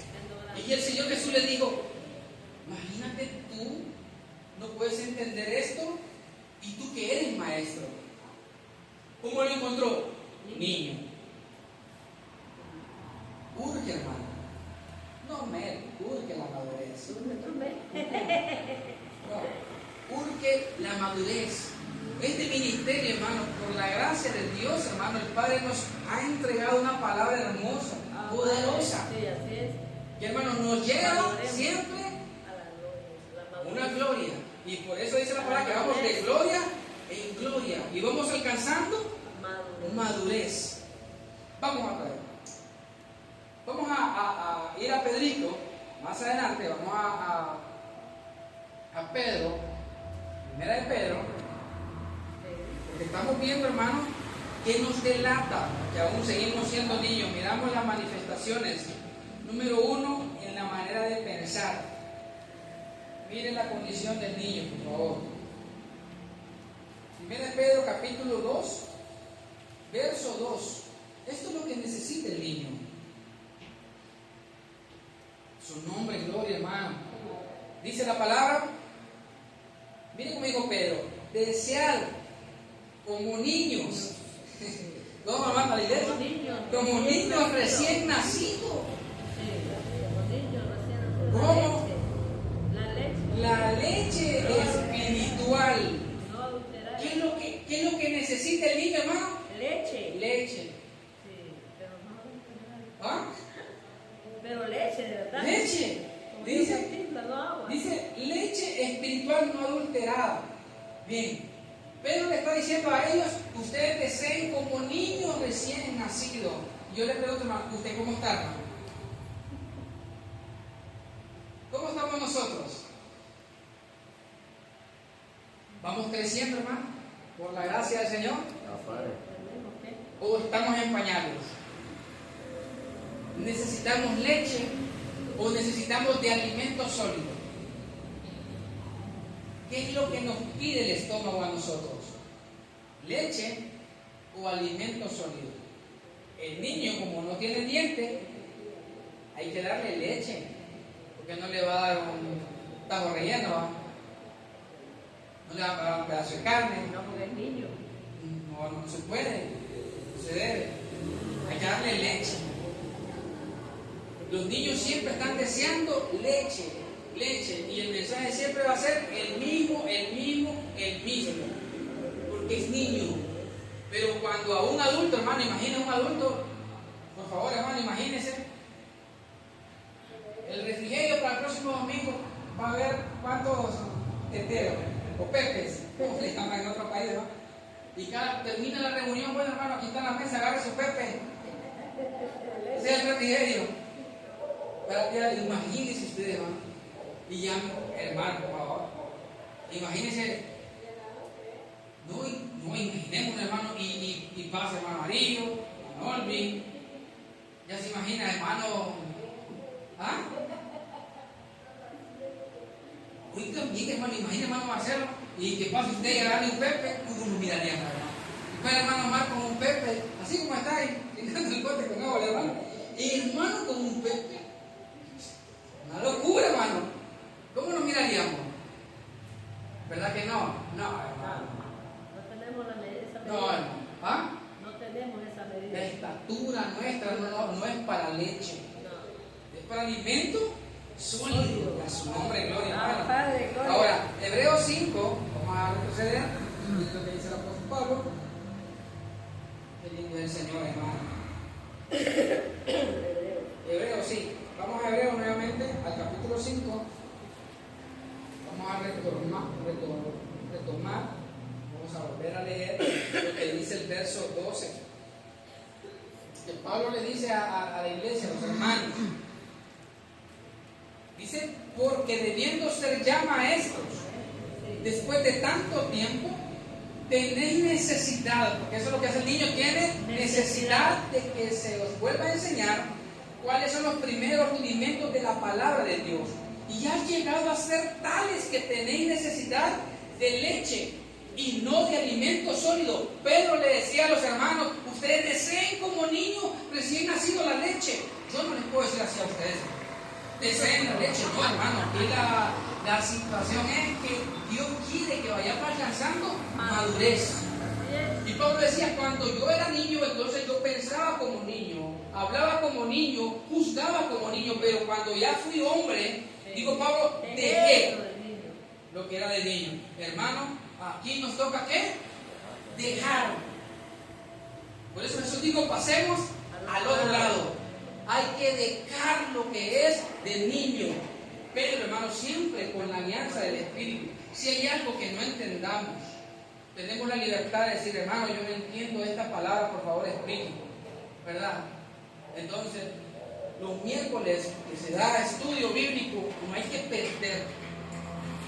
A: Y el Señor Jesús le dijo, imagínate tú, no puedes entender esto, y tú que eres maestro. ¿Cómo lo encontró? Niño. Urge, hermano. No me urge la madurez. No, urge la madurez. Este ministerio, hermano, por la gracia de Dios, hermano, el Padre nos ha entregado una palabra hermosa, poderosa.
B: Sí, así es.
A: Que, hermano, nos lleva siempre a una gloria. Y por eso dice la palabra que vamos de gloria en gloria. Y vamos alcanzando madurez. Vamos a ver. Vamos a ir a Pedrito, más adelante, vamos a Pedro, primera de Pedro, porque estamos viendo, hermano, que nos delata que aún seguimos siendo niños. Miramos las manifestaciones. Número uno, en la manera de pensar. Miren la condición del niño, por favor. Primera de Pedro capítulo 2, verso 2. Esto es lo que necesita el niño. Su nombre, gloria, hermano. Dice la palabra, miren conmigo Pedro, desead como niños. ¿Cómo, hermano, la iglesia? Como niños recién nacidos. ¿Cómo? La leche espiritual. ¿Qué es lo que necesita el niño, hermano?
B: Leche.
A: Leche.
B: Sí, pero no.
A: ¿Ah?
B: Pero leche, de verdad.
A: Leche. Dice leche espiritual no adulterada. Bien. Pedro le está diciendo a ellos, ustedes deseen como niños recién nacidos. Yo le pregunto, hermano, ¿usted cómo está, hermano? ¿Cómo estamos nosotros? ¿Vamos creciendo, hermano? ¿Por la gracia del Señor? ¿O estamos en pañales? ¿Necesitamos leche o necesitamos de alimento sólido? ¿Qué es lo que nos pide el estómago a nosotros? ¿Leche o alimento sólido? El niño, como no tiene dientes, hay que darle leche, porque no le va a dar un tajo relleno, ¿va? No le va a dar un pedazo de carne.
B: No, porque es niño.
A: No se puede, no se debe. Hay que darle leche. Los niños siempre están deseando leche, y el mensaje siempre va a ser el mismo, porque es niño. Pero cuando a un adulto, hermano, imagina un adulto, por favor, hermano, imagínese, el refrigerio para el próximo domingo va a haber cuántos teteros o pepes, como se le llama en otro país, ¿no? Y cada termina la reunión, bueno, hermano, aquí está la mesa, agarre su pepe, ese es el refrigerio. Imagínense ustedes, hermano, y ya, hermano, por favor, imagínense, no imaginemos, hermano, y pasa hermano Amarillo, hermano Olvin, ya se imagina, hermano, ¿ah? Hoy también, hermano, imagina, hermano Marcelo, y que pase usted y agarre un pepe, uno lo miraría, hermano. Y para el hermano Omar con un pepe, así como está ahí, llenando el bote con agua, hermano, y hermano con un pepe. Una locura, hermano. ¿Cómo nos miraríamos? ¿Verdad que no? No, hermano.
B: No tenemos esa medida.
A: No, hermano. ¿Ah?
B: No tenemos esa medida.
A: La estatura nuestra no es para leche.
B: No.
A: Es para alimento sólido. A su nombre, gloria.
B: Ah, Padre, gloria.
A: Ahora, Hebreos 5, vamos a retroceder. Es lo que dice el apóstol Pablo. Qué lindo es el Señor, hermano. Hebreos 5. Vamos a Hebreos nuevamente, al capítulo 5. Vamos a retomar. Vamos a volver a leer lo que dice el verso 12. Que Pablo le dice a la iglesia, a los hermanos. Dice, porque debiendo ser ya maestros, después de tanto tiempo, tenéis necesidad, porque eso es lo que hace el niño, tiene necesidad de que se os vuelva a enseñar cuáles son los primeros rudimentos de la palabra de Dios. Y ha llegado a ser tales que tenéis necesidad de leche y no de alimento sólido. Pedro le decía a los hermanos, ustedes deseen como niños recién nacido la leche. Yo no les puedo decir así a ustedes, deseen la leche, no, hermano. Aquí la situación es que Dios quiere que vayamos alcanzando madurez. Y Pablo decía, cuando yo era niño, entonces yo pensaba como niño, hablaba como niño, juzgaba como niño, pero cuando ya fui hombre, digo Pablo, dejé lo que era de niño. Hermano, aquí nos toca ¿qué? Dejar. Por eso Jesús dijo, pasemos al otro lado. Hay que dejar lo que es de niño. Pero hermano, siempre con la alianza del Espíritu. Si hay algo que no entendamos, tenemos la libertad de decir, hermano, yo no entiendo esta palabra, por favor explíqueme, ¿verdad? Entonces, los miércoles que se da estudio bíblico, no hay que perder.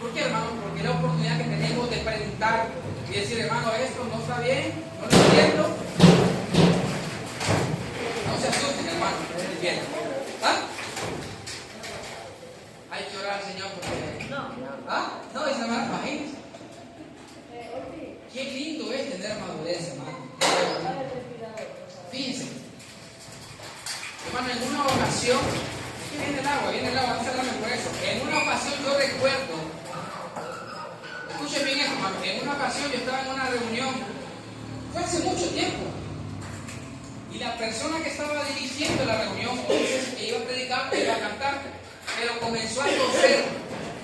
A: ¿Por qué, hermano? Porque es la oportunidad que tenemos de preguntar y decir, hermano, esto no está bien, no lo entiendo. No se asusten, hermano, es bien. ¿Ah? Hay que orar al Señor porque...
B: No.
A: ¿Ah? No, dice, hermano, imagínense. Qué lindo ocasión yo estaba en una reunión, fue hace mucho tiempo, y la persona que estaba dirigiendo la reunión, o que iba a predicar, que iba a cantar, pero comenzó a toser,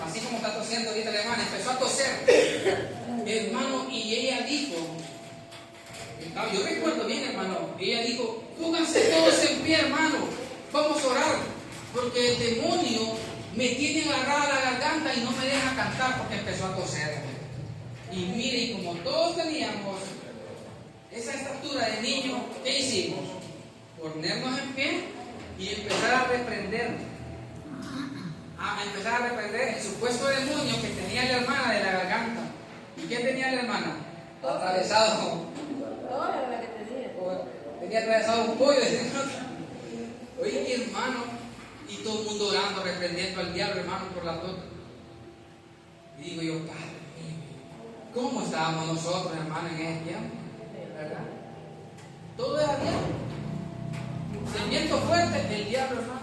A: así como está tosiendo ahorita la hermana, empezó a toser, hermano, y ella dijo, yo recuerdo bien, hermano, ella dijo, pónganse todos en pie, hermano, vamos a orar, porque el demonio me tiene agarrada la garganta y no me deja cantar porque empezó a toser. Y mire, y como todos teníamos esa estatura de niño, ¿qué hicimos? Ponernos en pie y empezar a reprender. Empezar a reprender el supuesto demonio que tenía la hermana de la garganta. ¿Y qué tenía la hermana? Atravesado.
B: Toda la que tenía.
A: Tenía atravesado un pollo. Oye, hermano, y todo el mundo orando, reprendiendo al diablo, hermano, por la torta. Y digo yo, Padre mío, ¿cómo estábamos nosotros, hermano, en ese tiempo? ¿Verdad? Todo era diablo. El viento fuerte, el diablo, hermano.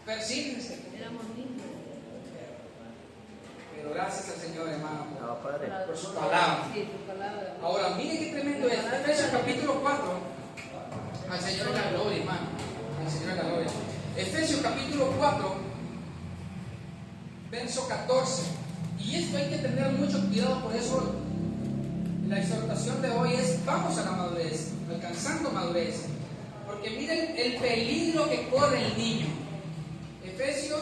A: Persíguense.
B: Éramos niños.
A: Pero gracias al Señor, hermano, por su
B: palabra.
A: palabra.
B: Sí, su palabra.
A: Ahora, mire qué tremendo es. Efesios capítulo 4. Al Señor la gloria, hermano. Al Señor la gloria. Efesios capítulo 4, verso 14. Y esto hay que tener mucho cuidado, por eso la exhortación de hoy es: vamos a la madurez, alcanzando madurez. Porque miren el peligro que corre el niño. Efesios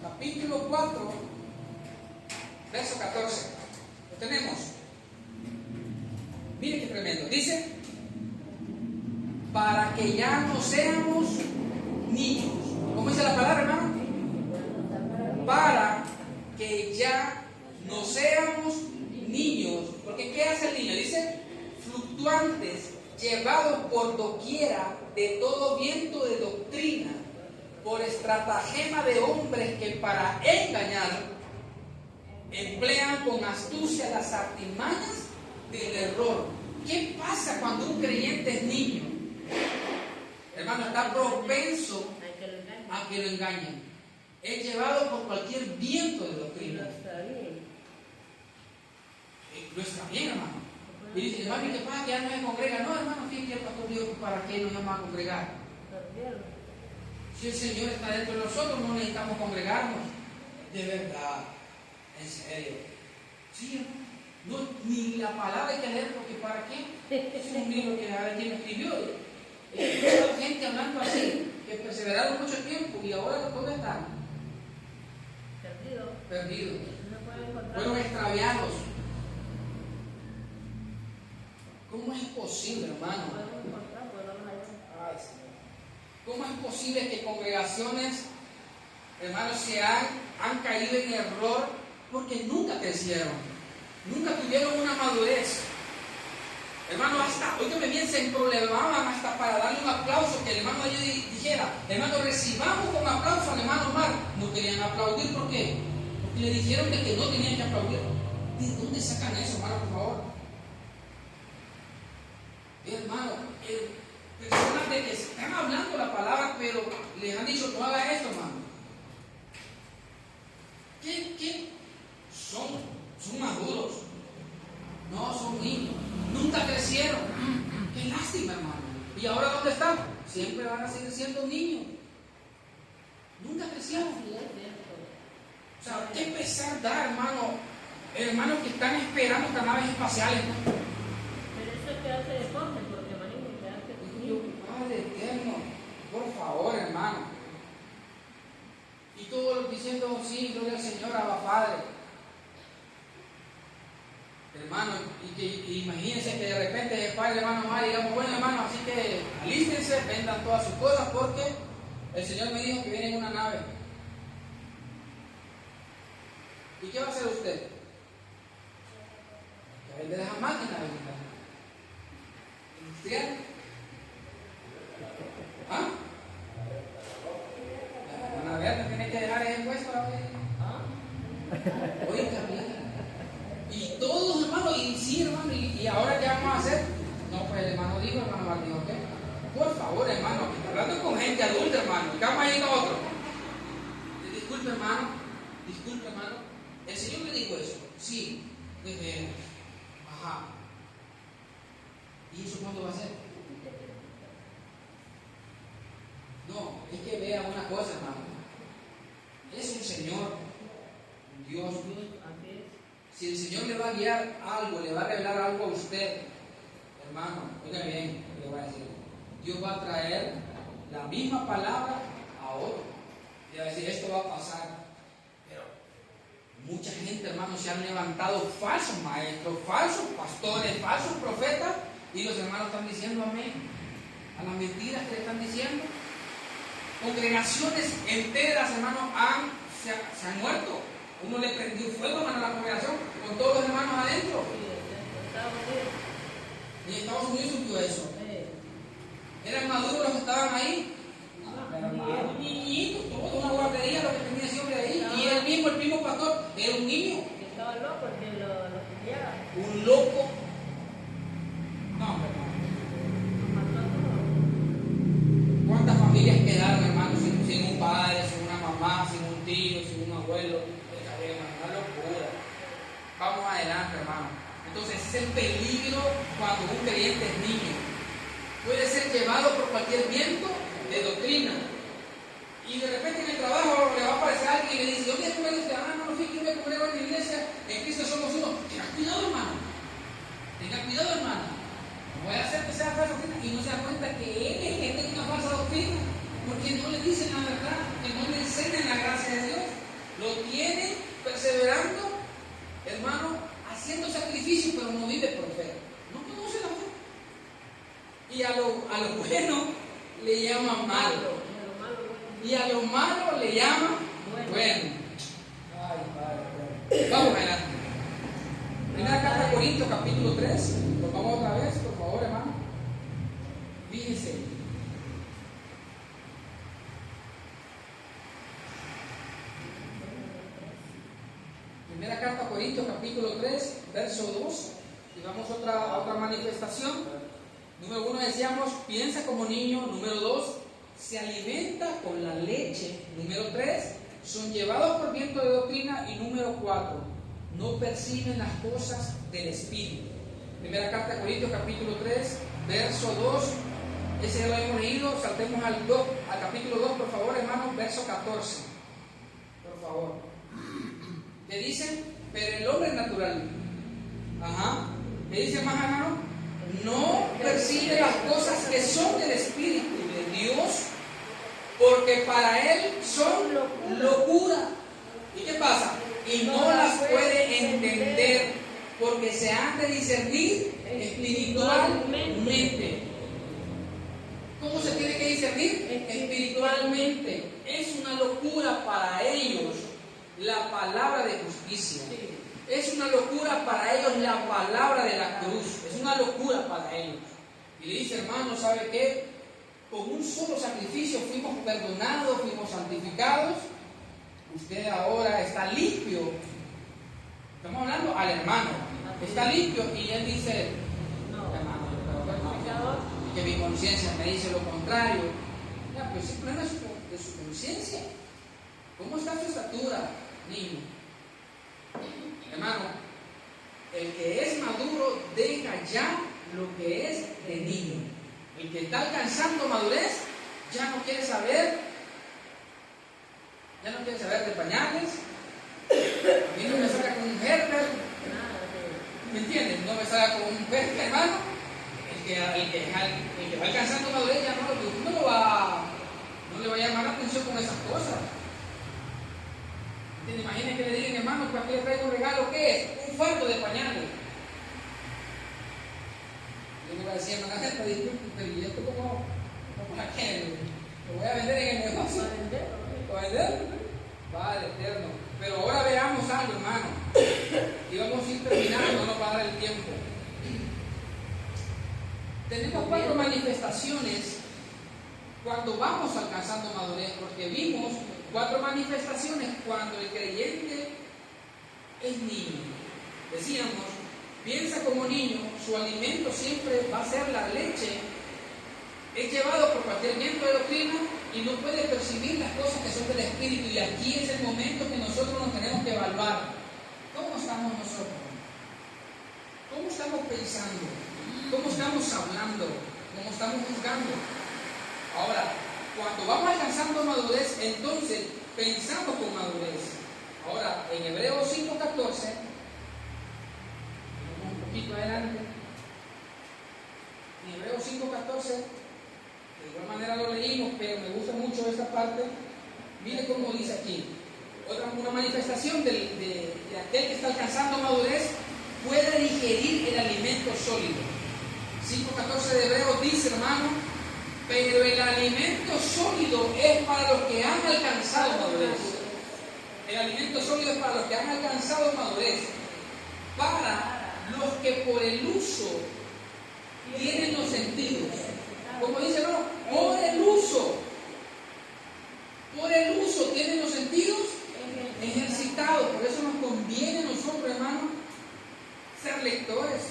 A: capítulo 4, verso 14. Lo tenemos. Miren qué tremendo. Dice: para que ya no seamos niños. ¿Cómo dice la palabra, hermano? Para que ya no seamos niños. Porque ¿qué hace el niño? Dice: fluctuantes, llevados por doquiera de todo viento de doctrina, por estratagema de hombres que para engañar emplean con astucia las artimañas del error. ¿Qué pasa cuando un creyente es niño? Hermano, está propenso a que lo engañen. Es llevado por cualquier viento de doctrina. No está bien, hermano. Y dice, hermano, ¿y qué pasa? Que ya no se congrega. No, hermano, fíjate, el pastor dijo, ¿para qué nos vamos a congregar? Si el Señor está dentro de nosotros, no necesitamos congregarnos. De verdad, en serio. Sí, hermano. No, ni la palabra hay que leer, porque ¿para qué? Es un libro que alguien escribió. Hay gente hablando así, que perseveraron mucho tiempo y ahora ¿dónde están? Perdidos. Fueron extraviados. ¿Cómo es posible, hermano? ¿Cómo es posible que congregaciones, hermanos, han caído en error porque nunca crecieron? Nunca tuvieron una madurez. Hermano, hasta, oígame bien, se problemaban hasta para darle un aplauso, que el hermano de ellos dijera, hermano, recibamos con aplauso al hermano Omar. No querían aplaudir, ¿por qué? Porque le dijeron de que no tenían que aplaudir. ¿De dónde sacan eso, hermano, por favor? Hermano, personas de que están hablando la palabra, pero les han dicho, no haga esto, hermano. ¿Qué? Son maduros. No, son niños. Nunca crecieron. Qué lástima, hermano. ¿Y ahora dónde están? Siempre van a seguir siendo niños. Nunca crecieron. O sea, qué pesar da, hermano. Hermanos que están esperando estas naves espaciales, ¿no?
B: Pero eso que hace deporte, porque imagínate que hace.
A: Padre eterno, por favor, hermano. Y todos diciendo, sí, gloria al Señor, Abba Padre. Hermano, y que imagínense que de repente el padre, hermano Omar, digamos, bueno, hermano, así que alístense, vendan todas sus cosas, porque el Señor me dijo que viene en una nave. ¿Y qué va a hacer usted? Que vender esas máquinas, industrial. ¿Ah? La verdad, tiene que dejar ese puesto. Oiga, y todos, hermano, y sí, hermano, y ahora ¿qué vamos a hacer? No, pues el hermano dijo, hermano Martín, ¿qué? Por favor, hermano, que está hablando con gente adulta, hermano, ¿qué vamos a ir a otro? Disculpe, hermano, el Señor me dijo eso, sí, Ajá. ¿Y eso cuándo va a ser? No, es que vea una cosa, hermano. Es un Señor, un Dios. Si el Señor le va a guiar algo, le va a revelar algo a usted, hermano, oiga bien, le voy a decir. Dios va a traer la misma palabra a otro. Y va a decir, esto va a pasar. Pero mucha gente, hermano, se han levantado falsos maestros, falsos pastores, falsos profetas, y los hermanos están diciendo amén a las mentiras que le están diciendo. Congregaciones enteras, hermanos, se han muerto. Uno le prendió fuego, hermano, a la congregación con todos los hermanos adentro. Y en Estados Unidos subió eso. Eran maduros los que estaban ahí. Un niñito, toda una guardería lo que tenía ese hombre ahí. Y él mismo, el mismo pastor, era un niño.
B: Estaba loco porque lo pillaba.
A: Un loco. No, perdón. ¿Cuántas familias quedaron, hermanos, sin un padre, sin una mamá, sin un tío, sin un abuelo? Una locura. Vamos adelante, hermano. Entonces, ese es el peligro cuando un creyente es niño. Puede ser llevado por cualquier viento de doctrina. Y de repente en el trabajo le va a aparecer alguien y le dice, ¿dónde es tu iglesia? No, fíjate que me congrego en la iglesia, en Cristo somos uno. Tenga cuidado, hermano. Tenga cuidado, hermano. No voy a hacer que sea falsa doctrina y no se da cuenta que él es que tiene una falsa doctrina. Porque no le dicen la verdad, que no le enseñan la gracia de Dios. Lo tiene perseverando, hermano, haciendo sacrificio, pero no vive por fe. No conoce la fe. Y a lo bueno le llama malo. Y a lo malo le llama bueno. Ay, padre. Vamos adelante. Primera carta de Corintios, capítulo 3. Lo vamos otra vez, por favor, hermano. Fíjense. Primera carta a Corintios, capítulo 3, verso 2. Y vamos a otra manifestación. Número 1 decíamos, piensa como niño. Número 2, se alimenta con la leche. Número 3, son llevados por viento de doctrina. Y número 4, no perciben las cosas del Espíritu. Primera carta a Corintios, capítulo 3, verso 2. Ese ya lo hemos leído. Saltemos al capítulo 2, por favor, hermanos, verso 14. Por favor. Le dicen, pero el hombre es natural. Ajá. Le dice más, hermano, no percibe las cosas que son del Espíritu de Dios, porque para él son locura. ¿Y qué pasa? Y no las puede entender, porque se han de discernir espiritualmente. ¿Cómo se tiene que discernir? Espiritualmente. Es una locura para ellos la palabra de justicia. Es una locura para ellos la palabra de la cruz. Es una locura para ellos. Y le dice, hermano, ¿sabe qué? Con un solo sacrificio fuimos perdonados, fuimos santificados. Usted ahora está limpio. Estamos hablando al hermano. Está limpio y él dice, hermano, que mi conciencia me dice lo contrario. Ya, pero es el problema de su conciencia. ¿Cómo está su estatura, niño? Hermano, el que es maduro deja ya lo que es de niño. El que está alcanzando madurez ya no quiere saber de pañales. A mí no me salga con un Herbert. ¿Me entienden? No me salga con un Herbert, hermano. El que va alcanzando madurez ya no le va a llamar la atención con esas cosas. Imaginen que le digan, hermano, ¿para qué le traigo un regalo? ¿Qué es? Un fardo de pañales. Yo le voy a decir, hermano, disculpe, pero ¿y esto cómo la quiero? Lo voy a vender en el negocio. ¿Lo vender? Padre eterno. Pero ahora veamos algo, hermano. Y vamos a ir terminando, no nos va a dar el tiempo. Tenemos 4 manifestaciones cuando vamos alcanzando madurez, porque vimos 4 manifestaciones cuando el creyente es niño. Decíamos, piensa como niño, su alimento siempre va a ser la leche. Es llevado por cualquier viento de doctrina y no puede percibir las cosas que son del Espíritu. Y aquí es el momento que nosotros nos tenemos que evaluar. ¿Cómo estamos nosotros? ¿Cómo está pensando, cómo estamos hablando, cómo estamos juzgando. Ahora, cuando vamos alcanzando madurez, entonces pensamos con madurez. Ahora, en Hebreos 5:14, vamos un poquito adelante. En Hebreos 5:14, de igual manera lo leímos, pero me gusta mucho esta parte. Mire cómo dice aquí. Una manifestación de aquel que está alcanzando madurez puede digerir el alimento sólido. 5:14 de Hebreos dice, hermano, pero el alimento sólido es para los que han alcanzado madurez. El alimento sólido es para los que han alcanzado madurez. Para los que por el uso tienen los sentidos. Como dice, hermano, por el uso tienen los sentidos ejercitados. Por eso nos conviene a nosotros, hermano, ser lectores.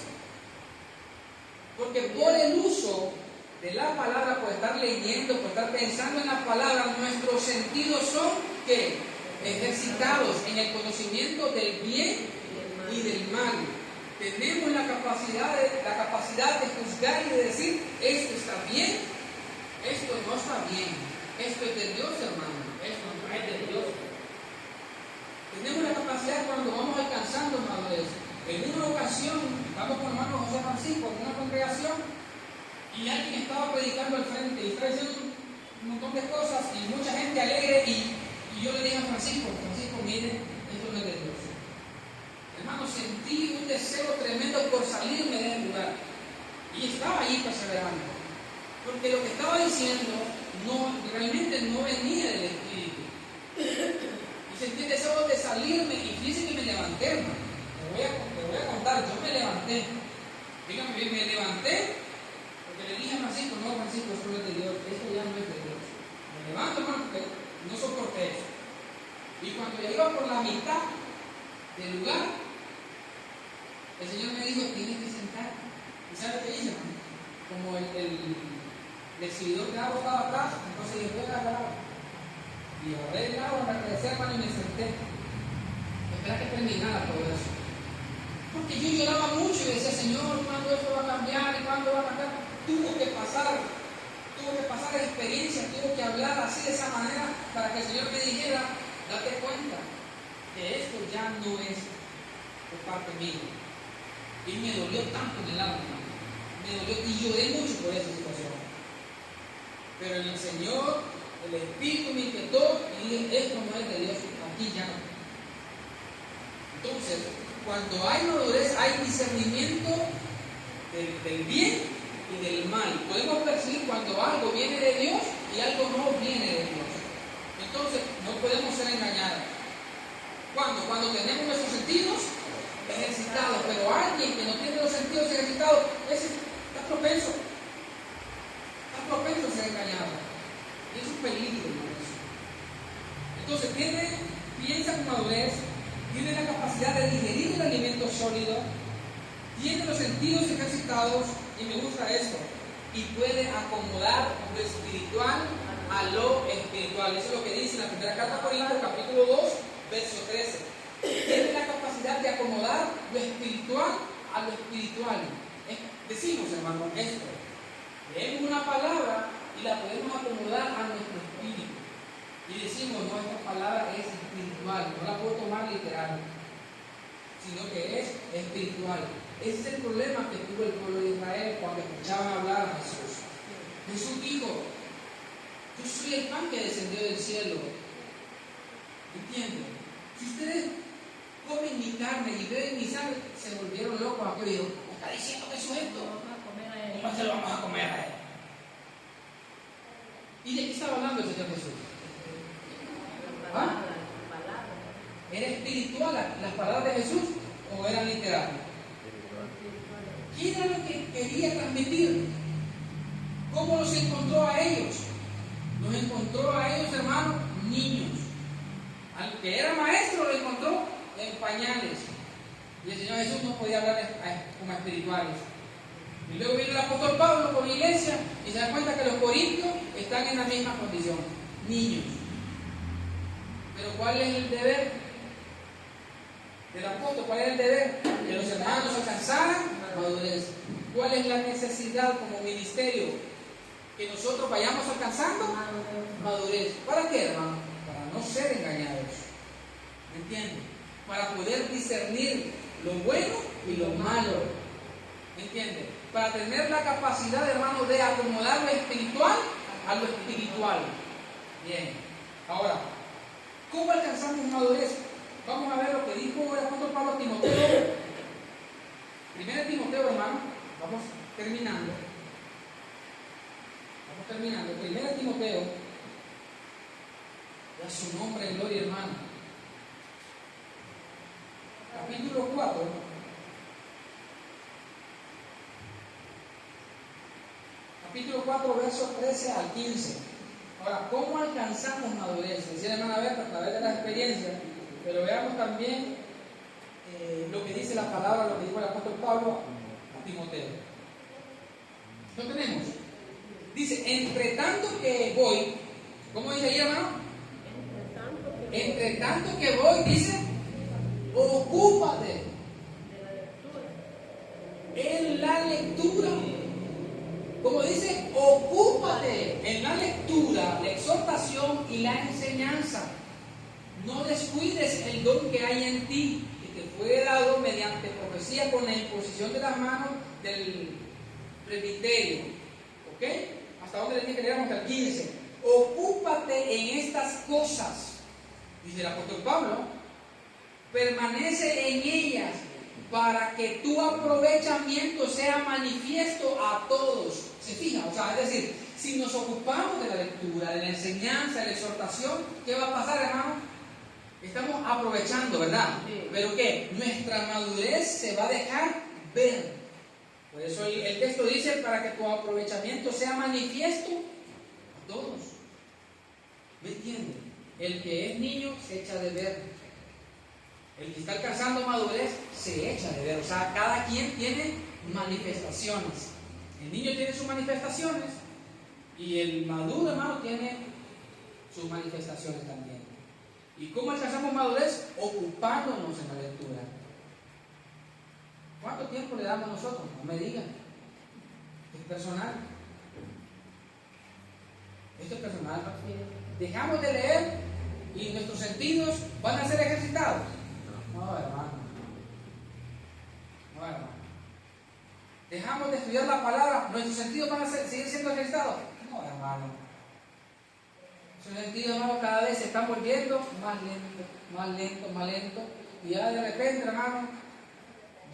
A: Porque por el uso de la palabra, por estar leyendo, por estar pensando en la palabra, nuestros sentidos son ¿qué? Ejercitados en el conocimiento del bien y del mal. Tenemos la capacidad de juzgar y de decir, esto está bien, esto no está bien, esto es de Dios, hermano, esto no es de Dios. Tenemos la capacidad cuando vamos alcanzando madurez. En una ocasión, vamos con el hermano José Francisco en una congregación y alguien estaba predicando al frente y estaba diciendo un montón de cosas y mucha gente alegre y yo le dije a Francisco, mire, esto no es de Dios. Hermano, sentí un deseo tremendo por salirme de ese lugar y estaba allí perseverando porque lo que estaba diciendo realmente no venía del Espíritu y sentí el deseo de salirme y fíjese que me levanté, hermano. Le voy a contar, yo me levanté. Dígame bien, me levanté porque le dije a Francisco, no, Francisco, esto no es de Dios, esto ya no es de Dios. Me levanto, hermano, porque no soporté eso. Y cuando ya iba por la mitad del lugar, el Señor me dijo, tienes que sentarte. ¿Y sabe qué hice, hermano? Como el exhibidor de agua estaba atrás, entonces dije, voy a agarrar agua. Y agarré el agua, me regresé, hermano, y me senté. Espera que terminara todo eso. Porque yo lloraba mucho y decía, Señor, ¿cuándo esto va a cambiar? ¿Y cuándo va a cambiar? Tuvo que pasar la experiencia, tuvo que hablar así de esa manera para que el Señor me dijera, date cuenta que esto ya no es por parte mía. Y me dolió tanto en el alma, me dolió y lloré mucho por esa situación. Pero el Señor, el Espíritu me inquietó y dije, esto no es de Dios, aquí ya no. Entonces, cuando hay madurez, hay discernimiento del bien y del mal. Podemos percibir cuando algo viene de Dios y algo no viene de Dios. Entonces, no podemos ser engañados. Cuando tenemos nuestros sentidos ejercitados, pero alguien que no tiene los sentidos ejercitados, ese está propenso a ser engañado. Y es un peligro, hermanos. Entonces, piensa con madurez. Tiene la capacidad de digerir el alimento sólido, tiene los sentidos ejercitados, y me gusta esto, y puede acomodar lo espiritual a lo espiritual. Eso es lo que dice en la primera carta a Corintios, capítulo 2, verso 13. Tiene la capacidad de acomodar lo espiritual a lo espiritual. Decimos, hermano, esto. Leemos una palabra y la podemos acomodar a nuestro espíritu. Y decimos, no, esta palabra es espiritual, no la puedo tomar literal, sino que es espiritual. Ese es el problema que tuvo el pueblo de Israel cuando escuchaban hablar a Jesús. Jesús dijo, yo soy el pan que descendió del cielo. ¿Entienden? Si ustedes comen mi carne y beben mi sangre, se volvieron locos aquellos. ¿Me está diciendo Jesús esto? ¿Cómo se lo vamos a comer a él? ¿Y de qué estaba hablando el Señor Jesús? ¿Ah? ¿Era espiritual las palabras de Jesús o eran literales? ¿Qué era lo que quería transmitir? ¿Cómo los encontró a ellos? Los encontró a ellos, hermanos, niños. Al que era maestro lo encontró en pañales. Y el Señor Jesús no podía hablar como espirituales. Y luego viene el apóstol Pablo con la iglesia y se da cuenta que los corintios están en la misma condición, niños. Pero ¿cuál es el deber del apóstol? ¿Cuál es el deber? Que los hermanos alcanzaran madurez. ¿Cuál es la necesidad como ministerio? Que nosotros vayamos alcanzando madurez. ¿Para qué, hermano? Para no ser engañados. ¿Me entiendes? Para poder discernir lo bueno y lo malo. ¿Me entiendes? Para tener la capacidad, hermano, de acomodar lo espiritual a lo espiritual. Bien. Ahora, ¿cómo alcanzamos madurez? Vamos a ver lo que dijo el apóstol Pablo a Timoteo. Primero Timoteo, hermano. Vamos terminando. Primero Timoteo. Ya su nombre, gloria, hermano. Capítulo 4. Capítulo 4, versos 13 al 15. Ahora, ¿cómo alcanzamos madurez? Decía la hermana Berta a través de la experiencia, pero veamos también lo que dice la palabra, lo que dijo el apóstol Pablo a Timoteo. ¿Lo tenemos? Dice, entre tanto que voy, ¿cómo dice ahí, hermano? Entre tanto que voy, dice, ocúpate en la lectura. Como dice, ocúpate en la lectura, la exhortación y la enseñanza. No descuides el don que hay en ti, que te fue dado mediante profecía con la imposición de las manos del presbiterio. ¿Ok? ¿Hasta dónde le dije que leamos? Hasta el 15. Ocúpate en estas cosas, dice el apóstol Pablo. Permanece en ellas, para que tu aprovechamiento sea manifiesto a todos. ¿Se fija? O sea, es decir, si nos ocupamos de la lectura, de la enseñanza, de la exhortación, ¿qué va a pasar, hermano? Estamos aprovechando, ¿verdad? Sí. ¿Pero qué? Nuestra madurez se va a dejar ver. Por eso el texto dice, para que tu aprovechamiento sea manifiesto a todos. ¿Me entienden? El que es niño se echa de ver. El que está alcanzando madurez se echa de ver. O sea, cada quien tiene manifestaciones. El niño tiene sus manifestaciones y el maduro, hermano, tiene sus manifestaciones también. ¿Y cómo alcanzamos madurez? Ocupándonos en la lectura. ¿Cuánto tiempo le damos nosotros? No me digan. Es personal. Esto es personal. Dejamos de leer y nuestros sentidos van a ser ejercitados. No, hermano. No, hermano. Dejamos de estudiar la palabra, nuestros sentidos van a seguir siendo ejercitados. No, hermano. Nuestros sentidos, hermano, cada vez se están volviendo más lento. Y ya de repente, hermano,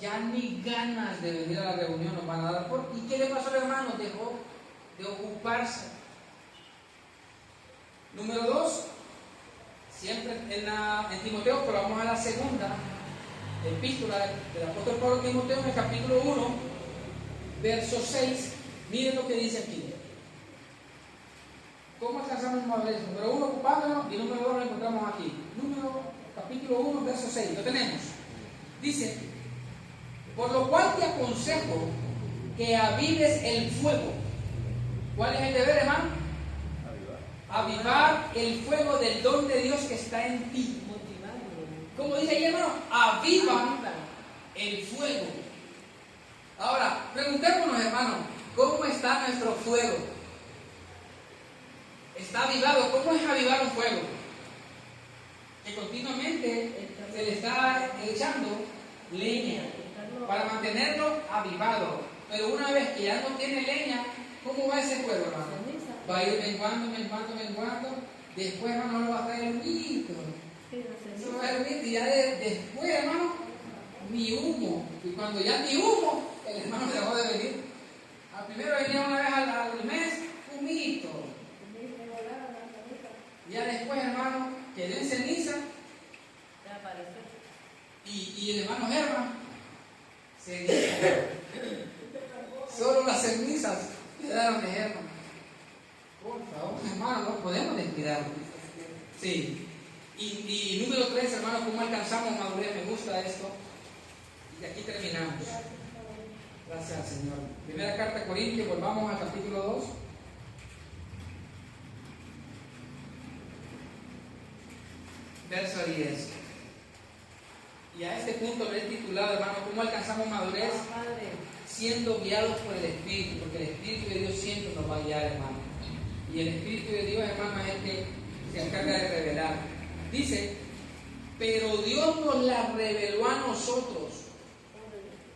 A: ya ni ganas de venir a la reunión nos van a dar. ¿Y qué le pasó al hermano? Dejó de ocuparse. Número 2. Siempre en Timoteo, pero vamos a la segunda epístola del apóstol Pablo a Timoteo, en el capítulo 1, verso 6. Miren lo que dice aquí. ¿Cómo alcanzamos madurez? Número 1, ocupándonos, y número 2 lo encontramos aquí. Capítulo 1, verso 6. Lo tenemos. Dice, por lo cual te aconsejo que avives el fuego. ¿Cuál es el deber, hermano? Avivar el fuego del don de Dios que está en ti. Como dice ahí, hermano, aviva el fuego. Ahora, preguntémonos, hermano, ¿cómo está nuestro fuego? ¿Está avivado? ¿Cómo es avivar un fuego? Que continuamente se le está echando leña para mantenerlo avivado. Pero una vez que ya no tiene leña, ¿cómo va ese fuego, hermano? Va a ir menguando. Después, hermano, no va a estar humito. No va a estar humito. Y ya después, hermano, ni humo. Y cuando ya ni humo, el hermano dejó de venir. Al primero venía una vez al mes, humito. Y ya después, hermano, quedó en ceniza. Y el hermano Germán, ceniza. Solo las cenizas quedaron de Germán. Por favor, hermano, no podemos descuidarnos. Sí. Y número 3, hermano, ¿cómo alcanzamos madurez? Me gusta esto. Y aquí terminamos. Gracias, Señor. Primera carta a Corintios, volvamos al capítulo 2. Verso 10. Y a este punto lo he titulado, hermano, ¿cómo alcanzamos madurez? Siendo guiados por el Espíritu, porque el Espíritu de Dios siempre nos va a guiar, hermano. Y el Espíritu de Dios, hermano, es el que se encarga de revelar. Dice, pero Dios nos la reveló a nosotros.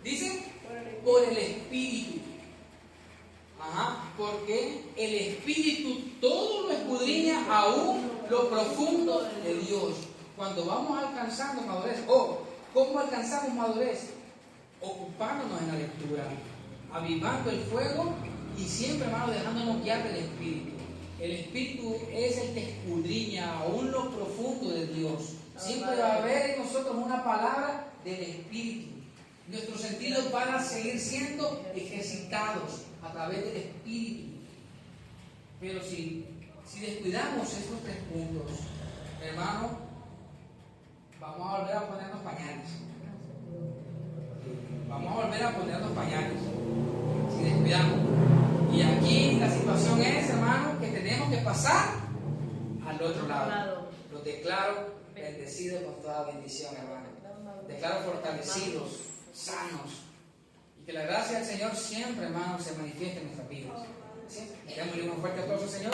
A: Dice, por el Espíritu. Porque el Espíritu todo lo escudriña, aún lo profundo de Dios. Cuando vamos alcanzando madurez, ¿cómo alcanzamos madurez? Ocupándonos en la lectura, avivando el fuego y siempre, hermano, dejándonos guiar del Espíritu. El Espíritu es el que escudriña aún lo profundo de Dios. Siempre va a haber en nosotros una palabra del Espíritu. Nuestros sentidos van a seguir siendo ejercitados a través del Espíritu. Pero si descuidamos estos 3 puntos, hermano, vamos a volver a ponernos pañales. Vamos a volver a ponernos pañales si descuidamos. Y aquí la situación es, hermano, que tenemos que pasar al otro lado. Los declaro bendecidos con toda bendición, hermano. Declaro fortalecidos, sanos. Y que la gracia del Señor siempre, hermano, se manifieste en nuestras vidas. ¿Sí? Démosle un fuerte aplauso al Señor.